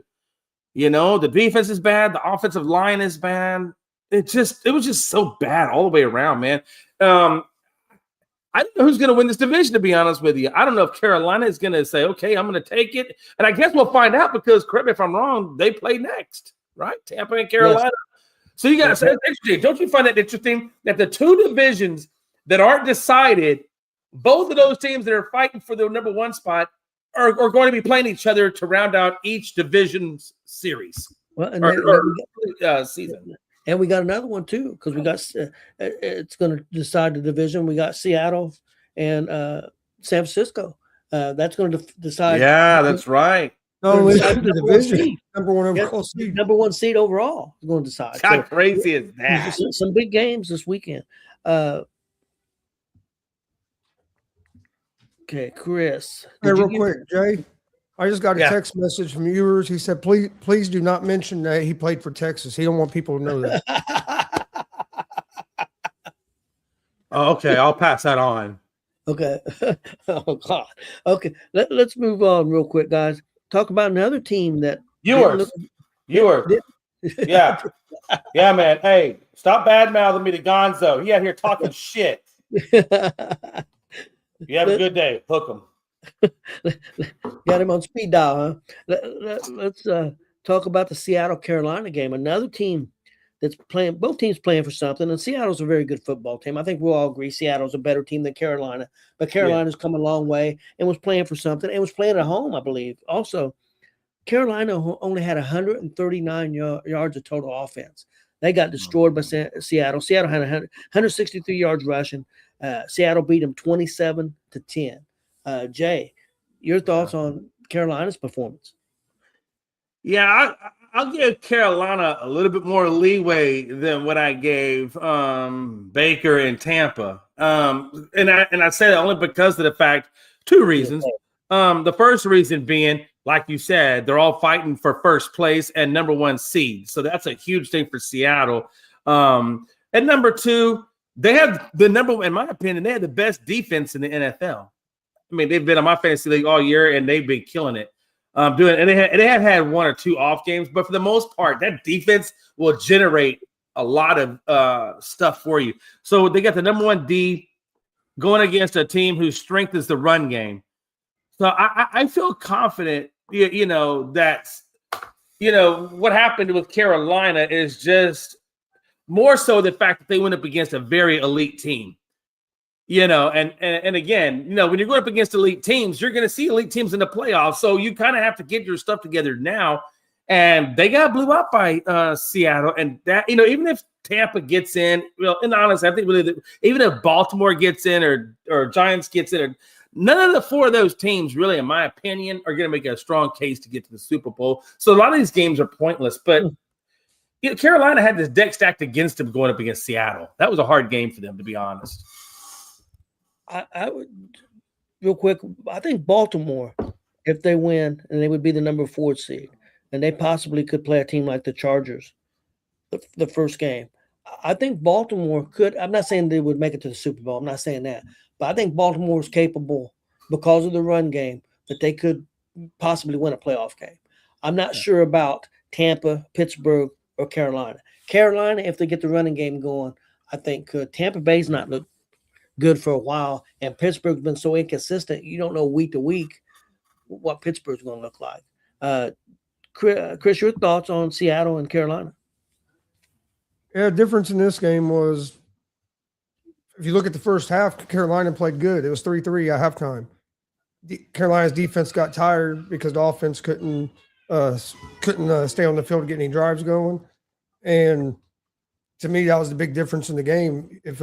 [SPEAKER 3] The defense is bad. The offensive line is bad. It was just so bad all the way around, man. I don't know who's going to win this division, to be honest with you. I don't know if Carolina is going to say, okay, I'm going to take it. And I guess we'll find out because, correct me if I'm wrong, they play next, right? Tampa and Carolina. Yes. So you got to say, interesting. Don't you find it interesting that the 2 divisions that aren't decided, both of those teams that are fighting for the number 1 spot are going to be playing each other to round out each division's series season.
[SPEAKER 4] And we got another one too, because we got it's going to decide the division. We got Seattle and San Francisco. That's going to decide.
[SPEAKER 3] Yeah, that's right.
[SPEAKER 5] Not only the division, number 1 overall seed.
[SPEAKER 4] Number 1 seed overall is going to decide.
[SPEAKER 3] How crazy is that?
[SPEAKER 4] Some big games this weekend. Okay, Chris.
[SPEAKER 5] Hey, real quick, Jay. I just got a text message from Ewers. He said, please do not mention that he played for Texas. He don't want people to know that.
[SPEAKER 3] Oh, okay, I'll pass that on.
[SPEAKER 4] Okay. Oh, God. Okay, let's move on real quick, guys. Talk about another team that
[SPEAKER 3] Ewers. Yeah. Yeah, man. Hey, stop bad-mouthing me to Gonzo. He out here talking shit. You have a good day. Hook him.
[SPEAKER 4] Got him on speed dial, huh? Let's talk about the Seattle-Carolina game. Another team that's playing, both teams playing for something, and Seattle's a very good football team. I think we'll all agree Seattle's a better team than Carolina, but Carolina's come a long way and was playing for something and was playing at home, I believe. Also, Carolina only had 139 yards of total offense. They got destroyed by Seattle. Seattle had 163 yards rushing. Seattle beat them 27-10. Jay, your thoughts on Carolina's performance?
[SPEAKER 3] Yeah, I'll give Carolina a little bit more leeway than what I gave Baker and Tampa. And I say that only because of the fact, 2 reasons. The first reason being, like you said, they're all fighting for first place and number 1 seed. So that's a huge thing for Seattle. And number 2, they have the in my opinion, they have the best defense in the NFL. I mean, they've been on my fantasy league all year, and they've been killing it. And they have had 1 or 2 off games, but for the most part, that defense will generate a lot of stuff for you. So they got the number 1 D going against a team whose strength is the run game. So I feel confident, that what happened with Carolina is just more so the fact that they went up against a very elite team. And again, when you're going up against elite teams, you're going to see elite teams in the playoffs. So you kind of have to get your stuff together now. And they got blew up by Seattle. And that, even if Tampa gets in, and honestly, I think really even if Baltimore gets in or Giants gets in, none of the 4 of those teams really, in my opinion, are going to make a strong case to get to the Super Bowl. So a lot of these games are pointless. But Carolina had this deck stacked against them going up against Seattle. That was a hard game for them, to be honest.
[SPEAKER 4] I would, real quick, I think Baltimore, if they win, and they would be the number 4 seed, and they possibly could play a team like the Chargers the first game. I think Baltimore could. I'm not saying they would make it to the Super Bowl. I'm not saying that. But I think Baltimore is capable, because of the run game, that they could possibly win a playoff game. I'm not sure about Tampa, Pittsburgh, or Carolina. Carolina, if they get the running game going, I think could. Tampa Bay's not looked good for a while, and Pittsburgh's been so inconsistent. You don't know week to week what Pittsburgh's going to look like. Chris, your thoughts on Seattle and Carolina?
[SPEAKER 5] Yeah, the difference in this game was, if you look at the first half, Carolina played good. It was 3-3 at halftime. Carolina's defense got tired because the offense couldn't stay on the field to get any drives going. And to me, that was the big difference in the game. If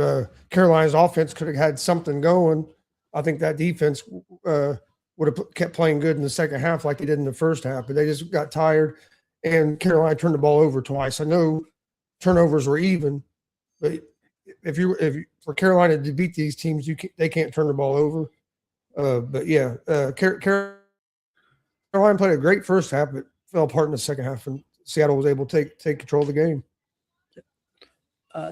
[SPEAKER 5] Carolina's offense could have had something going, I think that defense would have kept playing good in the second half like they did in the first half. But they just got tired, and Carolina turned the ball over twice. I know turnovers were even, but if for Carolina to beat these teams, they can't turn the ball over. But yeah, Carolina played a great first half, but fell apart in the second half, and Seattle was able to take control of the game.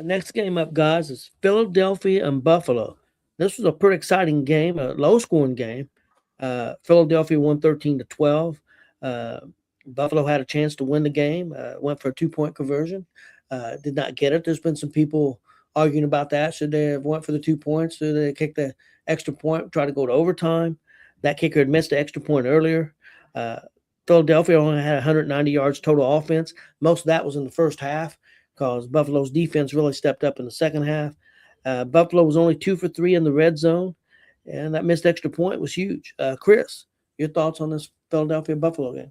[SPEAKER 4] Next game up, guys, is Philadelphia and Buffalo. This was a pretty exciting game, a low-scoring game. Philadelphia won 13-12. Buffalo had a chance to win the game. Went for a 2-point conversion. Did not get it. There's been some people arguing about that. Should they have went for the 2 points? Should they kick the extra point, try to go to overtime? That kicker had missed the extra point earlier. Philadelphia only had 190 yards total offense. Most of that was in the first half because Buffalo's defense really stepped up in the second half. Buffalo was only 2 for 3 in the red zone, and that missed extra point was huge. Chris, your thoughts on this Philadelphia-Buffalo game?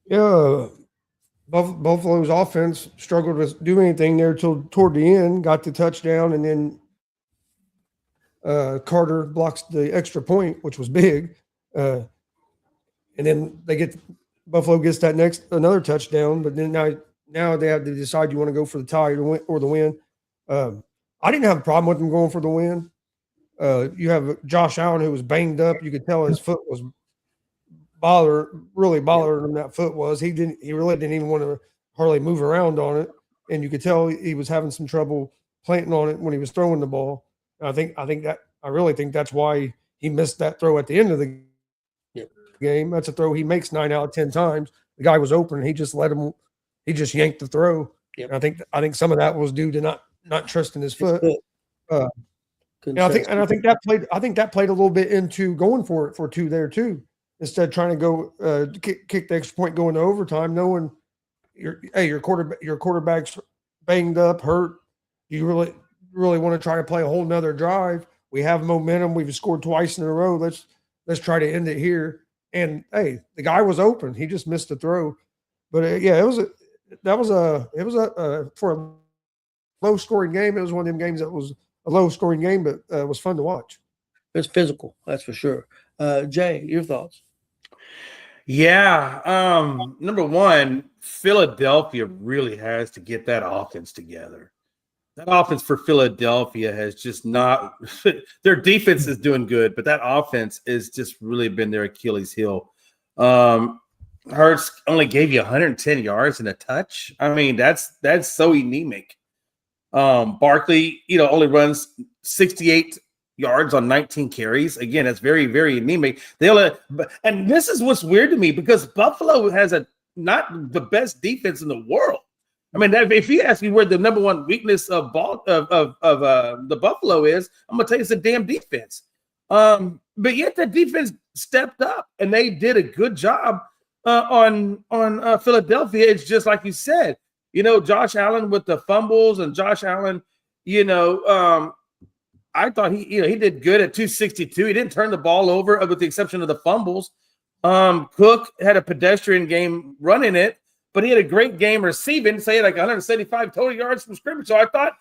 [SPEAKER 5] Yeah, Buffalo's offense struggled to do anything there till toward the end, got the touchdown, and then Carter blocks the extra point, which was big. And then Buffalo gets another touchdown, but then now they have to decide you want to go for the tie or the win. I didn't have a problem with them going for the win. You have Josh Allen, who was banged up. You could tell his foot was really bothering him. That foot was. He really didn't even want to hardly move around on it, and you could tell he was having some trouble planting on it when he was throwing the ball. And I really think that's why he missed that throw at the end of the game. That's a throw he makes 9 out of 10 times. The guy was open, and he just yanked the throw.
[SPEAKER 4] Yep.
[SPEAKER 5] And I think some of that was due to not trusting his foot. And I think that played a little bit into going for it for 2 there too, instead of trying to go kick the extra point going to overtime, knowing your quarterback's banged up, hurt. You really want to try to play a whole nother drive. We have momentum. We've scored twice in a row. Let's try to end it here. And hey, the guy was open. He just missed the throw. But yeah, it was for a low scoring game. It was one of them games that was a low scoring game, but it was fun to watch.
[SPEAKER 4] It's physical, that's for sure. Jay, your thoughts?
[SPEAKER 3] Yeah. Number one, Philadelphia really has to get that offense together. That offense for Philadelphia has just not – their defense is doing good, but that offense has just really been their Achilles heel. Hurts only gave you 110 yards and a touch. I mean, that's so anemic. Barkley, only runs 68 yards on 19 carries. Again, that's very, very anemic. And this is what's weird to me because Buffalo has not the best defense in the world. I mean, if you ask me where the number one weakness of the Buffalo is, I'm gonna tell you it's the damn defense. But yet the defense stepped up and they did a good job on Philadelphia. It's just like you said, Josh Allen with the fumbles and Josh Allen, I thought he did good at 262. He didn't turn the ball over with the exception of the fumbles. Cook had a pedestrian game running it, but he had a great game receiving, say like 175 total yards from scrimmage. So I thought,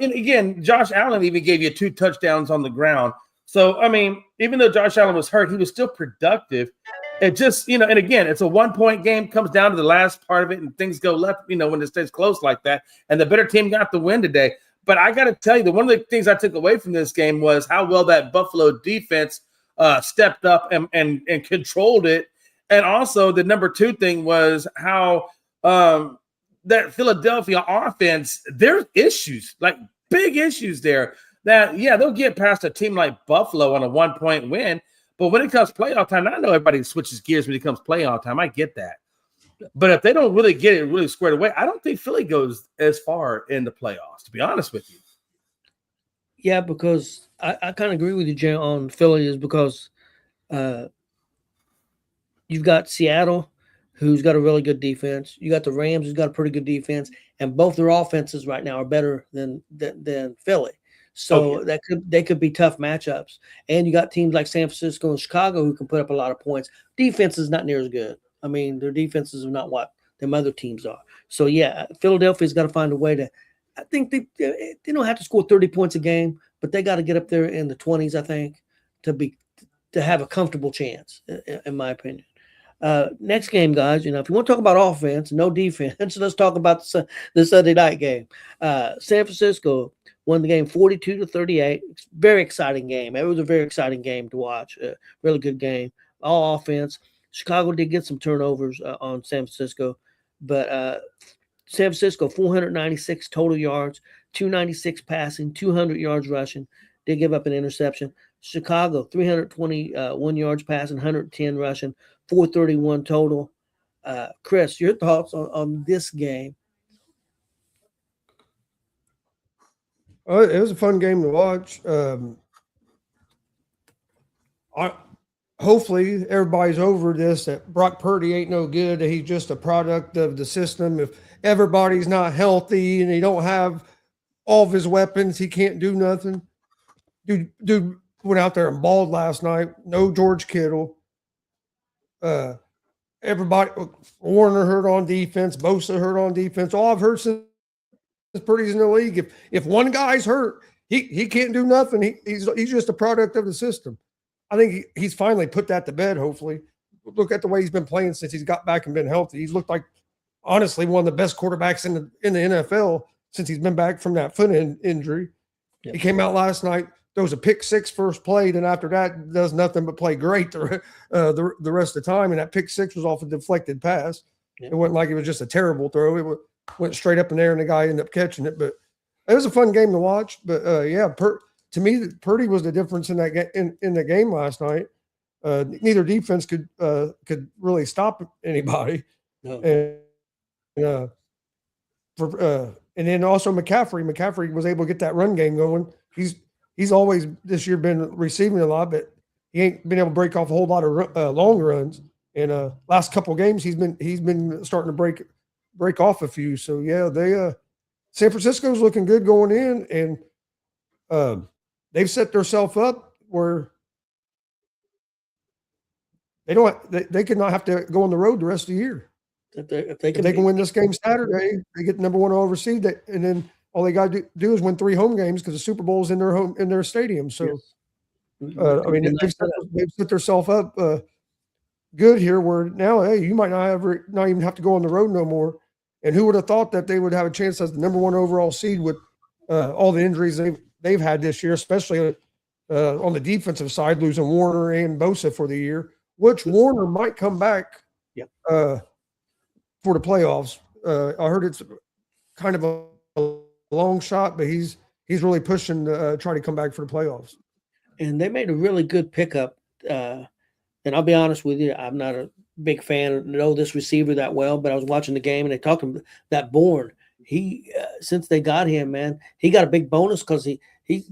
[SPEAKER 3] and again, Josh Allen even gave you 2 touchdowns on the ground. So, I mean, even though Josh Allen was hurt, he was still productive. It just, and again, it's a 1-point game, comes down to the last part of it, and things go left, when it stays close like that. And the better team got the win today. But I got to tell you, one of the things I took away from this game was how well that Buffalo defense stepped up and controlled it. And also the number 2 thing was how that Philadelphia offense, there's issues, like big issues there that, yeah, they'll get past a team like Buffalo on a 1-point win. But when it comes playoff time, I know everybody switches gears when it comes playoff time. I get that. But if they don't really get it really squared away, I don't think Philly goes as far in the playoffs, to be honest with you.
[SPEAKER 4] Yeah, because I kind of agree with you, Jay, on Philly is because you've got Seattle, who's got a really good defense. You got the Rams, who's got a pretty good defense, and both their offenses right now are better than Philly. So they could be tough matchups. And you got teams like San Francisco and Chicago who can put up a lot of points. Defense is not near as good. I mean, their defenses are not what them other teams are. So yeah, Philadelphia's got to find a way to. I think they don't have to score 30 points a game, but they got to get up there in the 20s, I think, to have a comfortable chance, in my opinion. Next game, guys, if you want to talk about offense, no defense, let's talk about the Sunday night game. San Francisco won the game 42-38. Very exciting game. It was a very exciting game to watch. Really good game. All offense. Chicago did get some turnovers on San Francisco, but San Francisco, 496 total yards, 296 passing, 200 yards rushing. Did give up an interception. Chicago, 321 yards passing, 110 rushing, 431 total. Chris, your thoughts on this game?
[SPEAKER 5] It was a fun game to watch. Hopefully everybody's over this, that Brock Purdy ain't no good, that he's just a product of the system. If everybody's not healthy and he don't have all of his weapons, he can't do nothing. Dude went out there and balled last night. No George Kittle. Everybody, Warner hurt on defense, Bosa hurt on defense. All I've heard since Purdy's in the league, if one guy's hurt, he can't do nothing. He's just a product of the system. I think he's finally put that to bed, hopefully. Look at the way he's been playing since he's got back and been healthy. He's looked like, honestly, one of the best quarterbacks in the NFL since he's been back from that foot injury. Yep. He came out last night, there was a pick six first play, and after that does nothing but play great the rest of the time, and that pick six was off a deflected pass. Yep. It wasn't like it was just a terrible throw. It went straight up in there, and the guy ended up catching it. But it was a fun game to watch. But, to me, Purdy was the difference in that in the game last night. Neither defense could really stop anybody. No. And then also McCaffrey was able to get that run game going. He's always this year been receiving a lot, but he ain't been able to break off a whole lot of long runs. And last couple of games, he's been starting to break off a few. So yeah, San Francisco's looking good going in, and they've set themselves up where they could not have to go on the road the rest of the year. If they can win this game Saturday, they get the number one overall seed, and then all they got to do is win 3 home games because the Super Bowl is in their stadium. So, yes. They've set themselves up good here. Where now, hey, you might not even have to go on the road no more. And who would have thought that they would have a chance as the number one overall seed with all the injuries they've had this year, especially on the defensive side, losing Warner and Bosa for the year, which Warner might come back.
[SPEAKER 4] Yep.
[SPEAKER 5] For the playoffs. I heard it's kind of a long shot, but he's really pushing to try to come back for the playoffs.
[SPEAKER 4] And they made a really good pickup. And I'll be honest with you, I'm not a big fan, know this receiver that well, but I was watching the game and they talked about that Bourne. He since they got him, man, he got a big bonus because he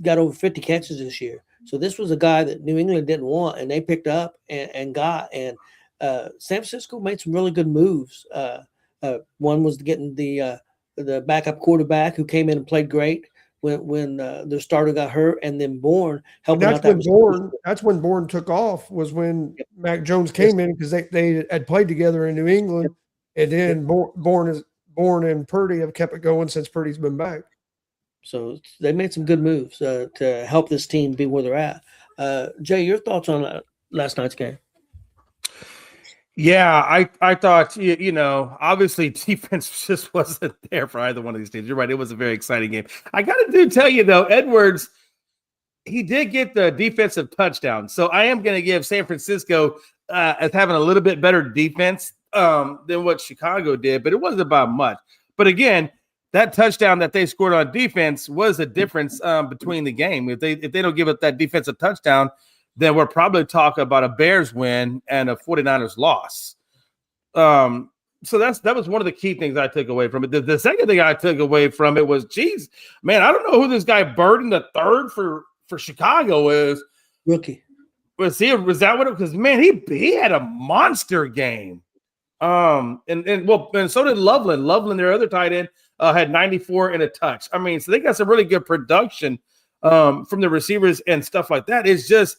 [SPEAKER 4] got over 50 catches this year. So this was a guy that New England didn't want, and they picked up and got. And San Francisco made some really good moves. One was getting the backup quarterback who came in and played great when their starter got hurt, and then Bourne helping out.
[SPEAKER 5] That's when Bourne took off. Was when Mac Jones came in because they had played together in New England, and then Bourne and Purdy have kept it going since Purdy's been back.
[SPEAKER 4] So they made some good moves to help this team be where they're at. Jay, your thoughts on last night's game?
[SPEAKER 3] Yeah, I thought, obviously defense just wasn't there for either one of these teams. You're right. It was a very exciting game. I got to tell you, though, Edwards, he did get the defensive touchdown. So I am going to give San Francisco as having a little bit better defense than what Chicago did, but it wasn't about much. But again, that touchdown that they scored on defense was a difference between the game. If they don't give up that defensive touchdown, then we're probably talking about a Bears win and a 49ers loss. So that was one of the key things I took away from it. The second thing I took away from it was, geez, man, I don't know who this guy Burden the third for Chicago is.
[SPEAKER 4] Rookie.
[SPEAKER 3] Was that what it? Because man, he had a monster game. And so did Loveland. Loveland, their other tight end, had 94 and a touch. I mean, so they got some really good production from the receivers and stuff like that. It's just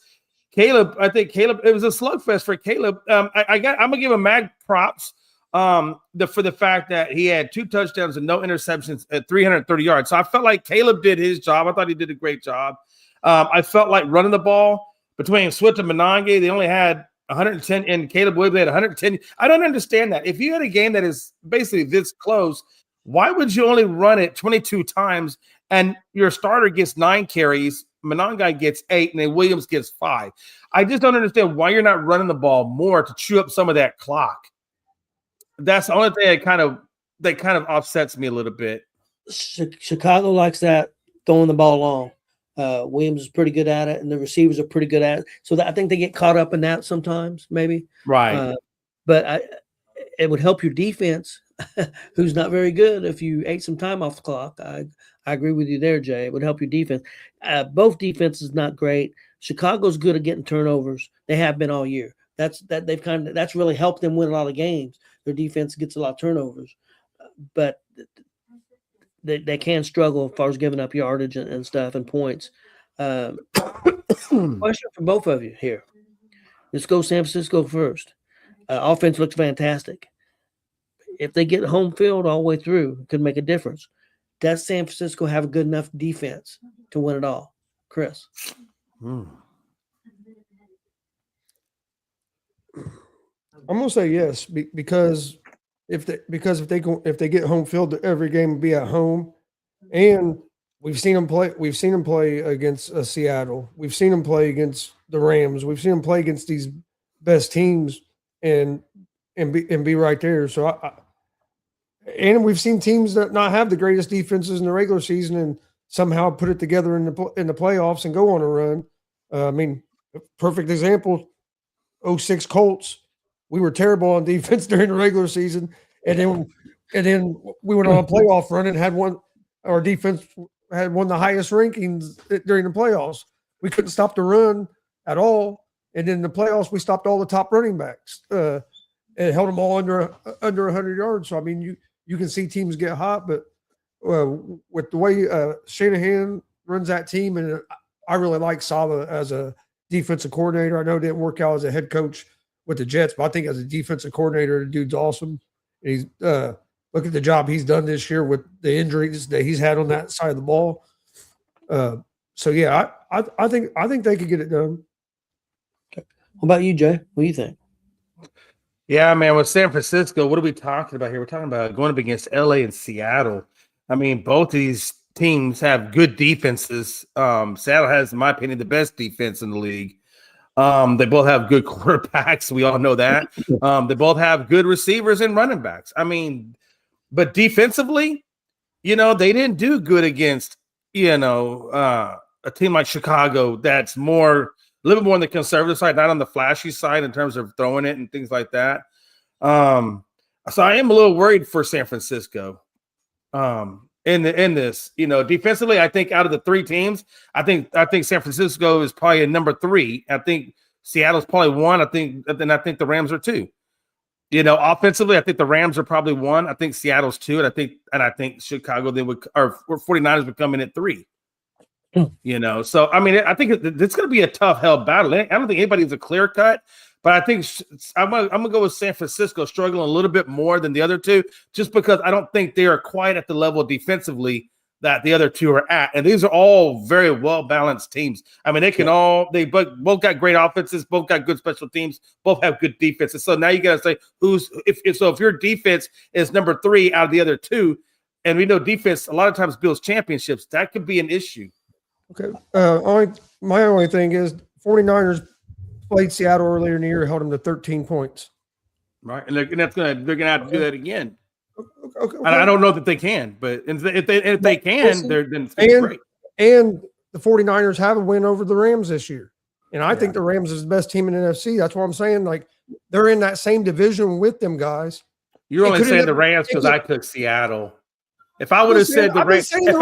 [SPEAKER 3] Caleb. I think Caleb. It was a slugfest for Caleb. I'm gonna give him mad props. For the fact that he had 2 touchdowns and no interceptions at 330 yards. So I felt like Caleb did his job. I thought he did a great job. I felt like running the ball between Swift and Monange, they only had 110, and Caleb Williams had 110. I don't understand that. If you had a game that is basically this close, why would you only run it 22 times and your starter gets 9 carries, Monange gets 8, and then Williams gets 5? I just don't understand why you're not running the ball more to chew up some of that clock. That's the only thing that kind of offsets me a little bit.
[SPEAKER 4] Chicago likes that, throwing the ball long. Williams is pretty good at it, and the receivers are pretty good at it. So I think they get caught up in that sometimes, maybe.
[SPEAKER 3] Right.
[SPEAKER 4] But it would help your defense, who's not very good, if you ate some time off the clock. I agree with you there, Jay. It would help your defense. Both defenses not great. Chicago's good at getting turnovers. They have been all year. That's really helped them win a lot of games. Their defense gets a lot of turnovers, but they can struggle as far as giving up yardage and stuff and points. Question for both of you here. Let's go San Francisco first. Offense looks fantastic. If they get home field all the way through, it could make a difference. Does San Francisco have a good enough defense to win it all? Chris?
[SPEAKER 5] I'm gonna say yes because if they get home field, every game will be at home, and we've seen them play. We've seen them play against Seattle. We've seen them play against the Rams. We've seen them play against these best teams and be right there. So and we've seen teams that not have the greatest defenses in the regular season and somehow put it together in the playoffs and go on a run. I mean, perfect example: 06 Colts. We were terrible on defense during the regular season, and then we went on a playoff run and our defense had one of the highest rankings during the playoffs. We couldn't stop the run at all, and in the playoffs we stopped all the top running backs and held them all under 100 yards. So I mean, you can see teams get hot, but with the way Shanahan runs that team, and I really like Saleh as a defensive coordinator. I know it didn't work out as a head coach with the Jets, but I think as a defensive coordinator, the dude's awesome. And he's look at the job he's done this year with the injuries that he's had on that side of the ball. So yeah, I think they could get it done.
[SPEAKER 4] Okay. What about you, Jay? What do you think?
[SPEAKER 3] Yeah, man, with San Francisco, what are we talking about here? We're talking about going up against LA and Seattle. I mean, both of these teams have good defenses. Seattle has, in my opinion, the best defense in the league. They both have good quarterbacks. We all know that. They both have good receivers and running backs. I mean, but defensively, they didn't do good against, a team like Chicago that's a little bit more on the conservative side, not on the flashy side in terms of throwing it and things like that. So I am a little worried for San Francisco. In this, defensively, I think out of the 3 teams, I think San Francisco is probably a number 3. I think Seattle's probably 1. I think the Rams are 2. Offensively, I think the Rams are probably 1. I think Seattle's 2, and I think Chicago or 49ers would come in at 3. So I mean, I think it's going to be a tough hell battle. I don't think anybody's a clear cut. But I think I'm gonna go with San Francisco struggling a little bit more than the other 2, just because I don't think they are quite at the level defensively that the other 2 are at. And these are all very well balanced teams. I mean, they both got great offenses, both got good special teams, both have good defenses. So now you got to say if your defense is number 3 out of the other 2, and we know defense a lot of times builds championships, that could be an issue.
[SPEAKER 5] Okay. My only thing is 49ers played Seattle earlier in the year, held them to 13 points.
[SPEAKER 3] Right, and they're gonna have to do that again.
[SPEAKER 5] Okay.
[SPEAKER 3] I don't know that they can, but if they can, then it's great.
[SPEAKER 5] And the 49ers have a win over the Rams this year. And I think the Rams is the best team in the NFC. That's what I'm saying. Like, they're in that same division with them guys.
[SPEAKER 3] You're only saying the Rams because I took Seattle. If I would have said the Rams,
[SPEAKER 5] had nothing to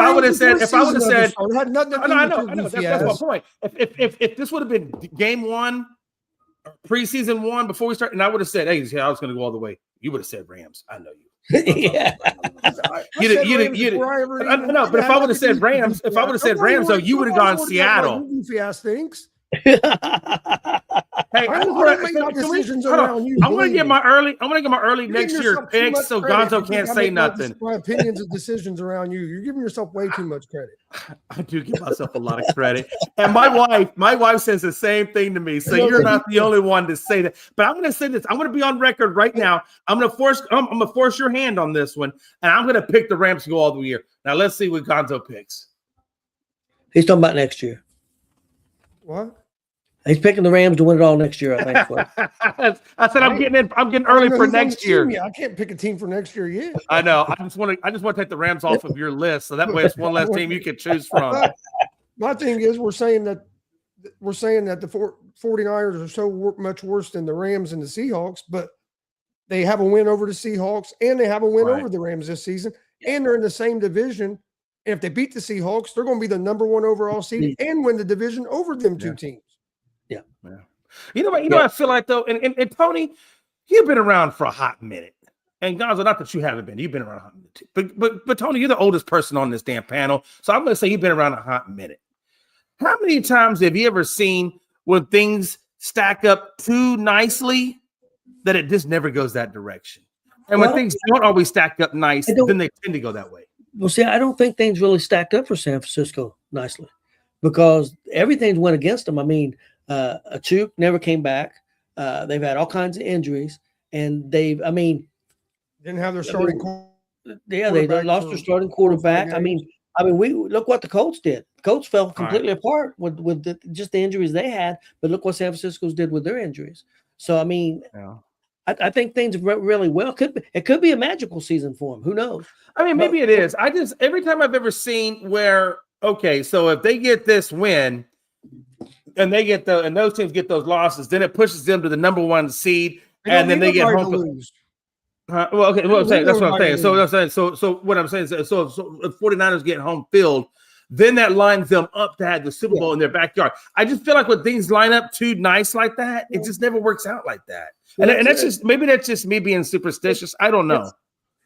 [SPEAKER 5] do
[SPEAKER 3] I
[SPEAKER 5] with
[SPEAKER 3] know. That's my point. If this would have been game one, preseason one, before we start, and I would have said, "Hey, I was going to go all the way," you would have said Rams. I know you.
[SPEAKER 4] Yeah.
[SPEAKER 3] No, but if I would have said Rams, though, you would have gone Seattle.
[SPEAKER 5] Goofy ass things.
[SPEAKER 3] Hey, I'm going to get my early next year picks, so Gonzo can't say nothing.
[SPEAKER 5] My opinions and decisions around you. You're giving yourself way too much credit.
[SPEAKER 3] I do give myself a lot of credit, and my wife says the same thing to me. So you're not the only one to say that. But I'm going to say this. I'm going to be on record right now. I'm going to force your hand on this one, and I'm going to pick the Rams to go all the year. Now let's see what Gonzo picks.
[SPEAKER 4] He's talking about next year.
[SPEAKER 5] What?
[SPEAKER 3] He's picking the Rams to win it all next year, I think. I said I'm getting early for next year.
[SPEAKER 5] I can't pick a team for next year yet.
[SPEAKER 3] I know. I just want to take the Rams off of your list, so that way it's one less team you can choose from.
[SPEAKER 5] My thing is, we're saying that the 49ers are so much worse than the Rams and the Seahawks, but they have a win over the Seahawks and they have a win over the Rams this season, and they're in the same division. And if they beat the Seahawks, they're going to be the number one overall seed and win the division over them two teams.
[SPEAKER 3] Yeah. You know what I feel like though, and Tony, you've been around for a hot minute. And Gonzo, not that you haven't been, you've been around a hot minute too. But Tony, you're the oldest person on this damn panel. So I'm gonna say you've been around a hot minute. How many times have you ever seen when things stack up too nicely that it just never goes that direction? And when things don't always stack up nice, then they tend to go that way.
[SPEAKER 4] Well, see, I don't think things really stacked up for San Francisco nicely because everything's went against them. I mean, Achuk never came back. They've had all kinds of injuries, and didn't
[SPEAKER 5] have their starting.
[SPEAKER 4] They lost their starting quarterback. I mean, we look what the Colts did. The Colts fell completely apart with just the injuries they had, but look what San Francisco's did with their injuries. So I mean, I think things went really well. It could be a magical season for them. Who knows?
[SPEAKER 3] I mean, maybe it is. Every time I've ever seen where so if they get this win. And those teams get those losses, then it pushes them to the number one seed, and then they get home. That's what I'm saying. So what I'm saying is, so if 49ers get home field, then that lines them up to have the Super Bowl in their backyard. I just feel like when things line up too nice like that, it just never works out like that. And that's just me being superstitious. I don't know.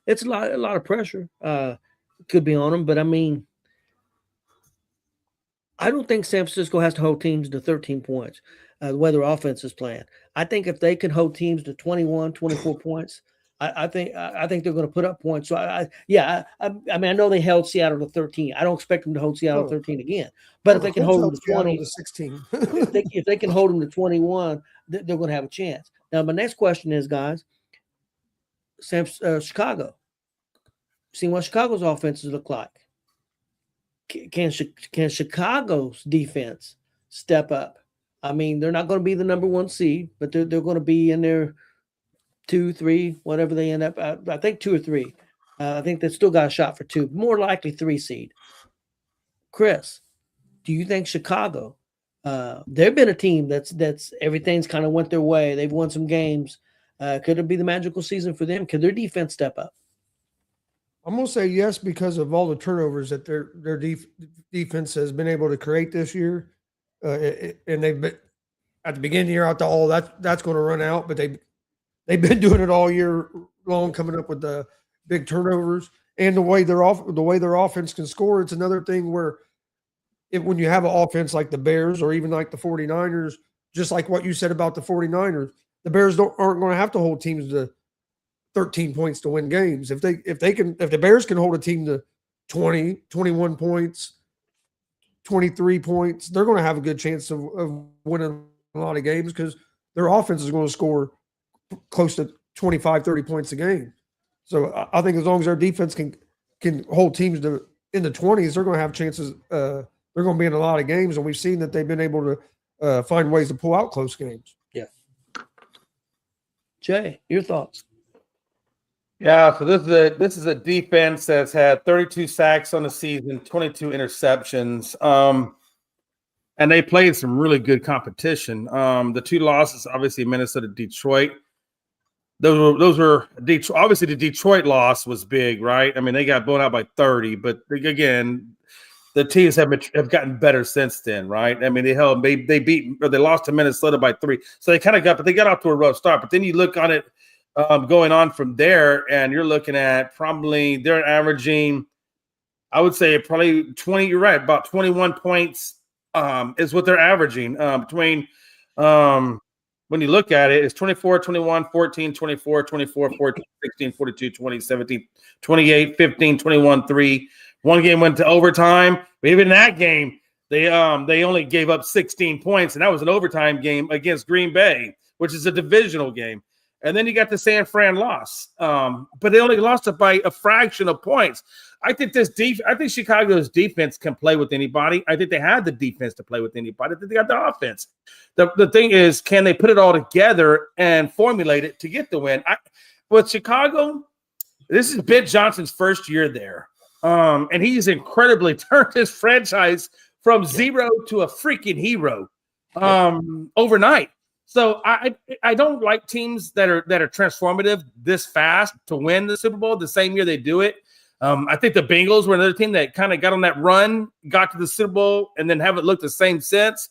[SPEAKER 4] It's a lot of pressure could be on them, but I mean, I don't think San Francisco has to hold teams to 13 points, the way their offense is playing. I think if they can hold teams to 21, 24 points, I think they're going to put up points. So I know they held Seattle to 13. I don't expect them to hold Seattle to 13 again. But if they can hold them to 20,
[SPEAKER 5] to 16,
[SPEAKER 4] if they can hold them to 21, they're going to have a chance. Now, my next question is, guys, Chicago. See what Chicago's offenses look like. Can Chicago's defense step up? I mean, they're not going to be the number one seed, but they're going to be in there 2, 3, whatever they end up. I think 2 or 3. I think they still got a shot for 2. More likely 3 seed. Chris, do you think Chicago? They've been a team that's everything's kind of went their way. They've won some games. Could it be the magical season for them? Could their defense step up?
[SPEAKER 5] I'm going to say yes because of all the turnovers that their defense has been able to create this year. And they've been at the beginning of the year, I thought, that's going to run out, but they've been doing it all year long, coming up with the big turnovers and the way their offense can score. It's another thing where when you have an offense like the Bears or even like the 49ers, just like what you said about the 49ers, the Bears aren't going to have to hold teams to 13 points to win games. If the Bears can hold a team to 20, 21 points, 23 points, they're going to have a good chance of winning a lot of games because their offense is going to score close to 25, 30 points a game. So I think as long as their defense can hold teams in the 20s, they're going to have chances. They're going to be in a lot of games, and we've seen that they've been able to find ways to pull out close games.
[SPEAKER 4] Yeah. Jay, your thoughts?
[SPEAKER 3] Yeah, so this is a defense that's had 32 sacks on the season, 22 interceptions. and they played some really good competition. The two losses, obviously Minnesota, Detroit. Those were Detroit. Obviously, the Detroit loss was big, right? I mean, they got blown out by 30, but again, the teams have gotten better since then, right? I mean, they lost to Minnesota by 3, so they got off to a rough start. But then you look on it going on from there, and you're looking at probably they're averaging, I would say probably 20. You're right, about 21 points is what they're averaging between. When you look at it, it's 24, 21, 14, 24, 24, 14, 16, 42, 20, 17, 28, 15, 21, 3. One game went to overtime. But even in that game, they only gave up 16 points, and that was an overtime game against Green Bay, which is a divisional game. And then you got the San Fran loss. But they only lost it by a fraction of points. I think Chicago's defense can play with anybody. I think they had the defense to play with anybody. I think they got the offense. The thing is, can they put it all together and formulate it to get the win? With Chicago, this is Ben Johnson's first year there. And he's incredibly turned his franchise from zero to a freaking hero overnight. So I don't like teams that are transformative this fast to win the Super Bowl the same year they do it. I think the Bengals were another team that kind of got on that run, got to the Super Bowl, and then haven't looked the same since.